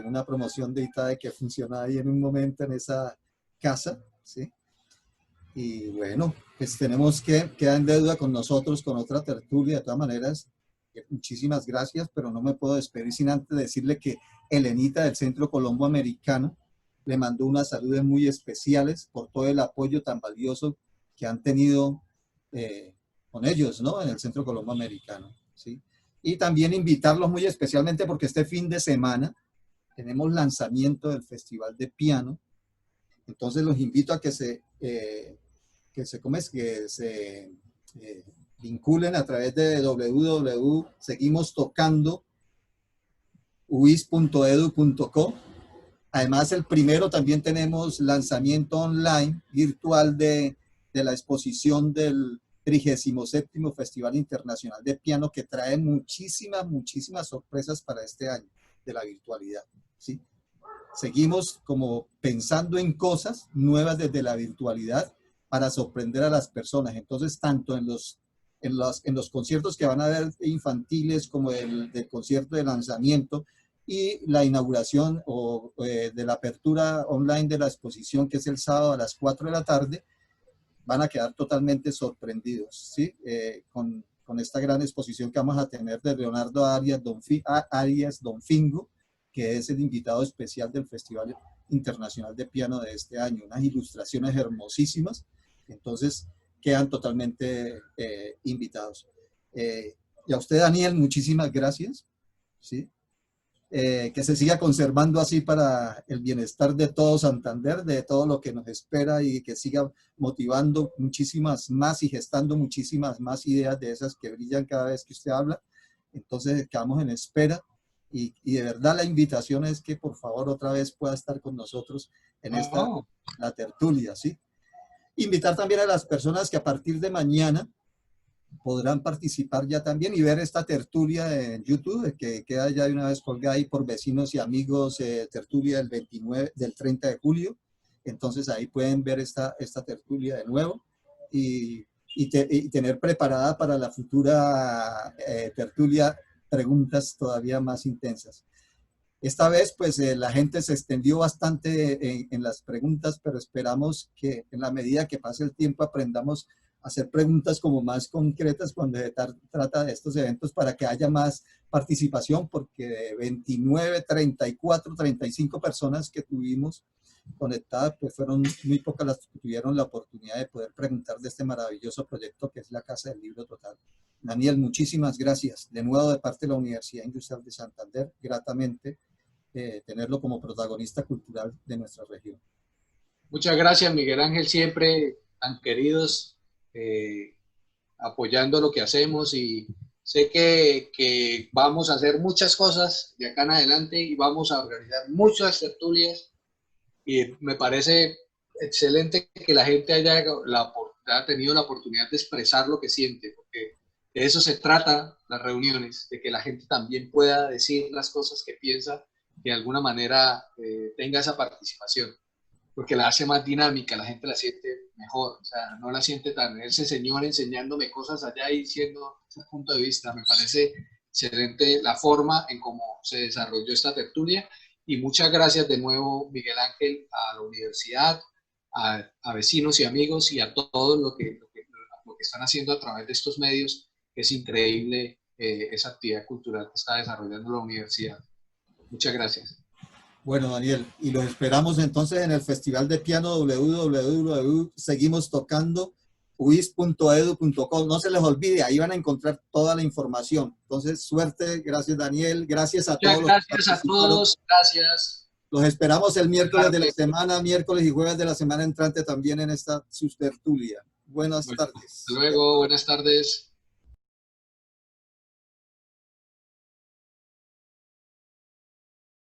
una promoción de ITADE que funcionaba ahí en un momento en esa casa, ¿sí? Y bueno, pues tenemos que quedar en deuda con nosotros, con otra tertulia. De todas maneras, muchísimas gracias, pero no me puedo despedir sin antes decirle que Elenita del Centro Colombo Americano le mandó unas saludos muy especiales por todo el apoyo tan valioso que han tenido con ellos, ¿no? En el Centro Colombo Americano, ¿sí? Y también invitarlos muy especialmente porque este fin de semana tenemos lanzamiento del Festival de Piano. Entonces los invito a que se vinculen a través de www.seguimostocandouis.edu.co. Además, el primero también tenemos lanzamiento online virtual de la exposición del 37º Festival Internacional de Piano, que trae muchísimas sorpresas para este año de la virtualidad, ¿sí? Seguimos como pensando en cosas nuevas desde la virtualidad para sorprender a las personas. Entonces, tanto en los conciertos que van a haber infantiles como del concierto de lanzamiento y la inauguración de la apertura online de la exposición, que es el sábado a las 4 de la tarde, van a quedar totalmente sorprendidos, ¿sí? Con con esta gran exposición que vamos a tener de Leonardo Arias Donfingo, que es el invitado especial del Festival Internacional de Piano de este año. Unas ilustraciones hermosísimas, entonces quedan totalmente invitados. Y a usted, Daniel, muchísimas gracias. ¿Sí? Que se siga conservando así para el bienestar de todo Santander, de todo lo que nos espera, y que siga motivando muchísimas más y gestando muchísimas más ideas de esas que brillan cada vez que usted habla. Entonces quedamos en espera y de verdad la invitación es que por favor otra vez pueda estar con nosotros en la tertulia, ¿sí? Invitar también a las personas que a partir de mañana podrán participar ya también y ver esta tertulia en YouTube, que queda ya de una vez colgada ahí por Vecinos y Amigos, tertulia del 30 de julio. Entonces ahí pueden ver esta tertulia de nuevo y tener preparada para la futura tertulia preguntas todavía más intensas. Esta vez pues la gente se extendió bastante en las preguntas, pero esperamos que en la medida que pase el tiempo aprendamos hacer preguntas como más concretas cuando se trata de estos eventos para que haya más participación, porque de 29, 34, 35 personas que tuvimos conectadas, pues fueron muy pocas las que tuvieron la oportunidad de poder preguntar de este maravilloso proyecto que es la Casa del Libro Total. Daniel, muchísimas gracias. De nuevo de parte de la Universidad Industrial de Santander, gratamente tenerlo como protagonista cultural de nuestra región. Muchas gracias, Miguel Ángel, siempre tan queridos, apoyando lo que hacemos, y sé que vamos a hacer muchas cosas de acá en adelante y vamos a organizar muchas tertulias, y me parece excelente que la gente haya tenido la oportunidad de expresar lo que siente, porque de eso se trata las reuniones, de que la gente también pueda decir las cosas que piensa, que de alguna manera tenga esa participación, porque la hace más dinámica, la gente la siente mejor, o sea, no la siente tan ese señor enseñándome cosas allá y diciendo su punto de vista. Me parece excelente la forma en cómo se desarrolló esta tertulia, y muchas gracias de nuevo, Miguel Ángel, a la universidad, a Vecinos y Amigos, y a todo lo que están haciendo a través de estos medios. Es increíble esa actividad cultural que está desarrollando la universidad. Muchas gracias. Bueno, Daniel, y los esperamos entonces en el Festival de Piano www.seguimostocando.uis.edu.co. No se les olvide, ahí van a encontrar toda la información. Entonces, suerte, gracias Daniel, gracias a todos. Gracias a todos, gracias. Los esperamos el miércoles de la semana, miércoles y jueves de la semana entrante también en esta tertulia. Buenas tardes. Hasta luego, buenas tardes.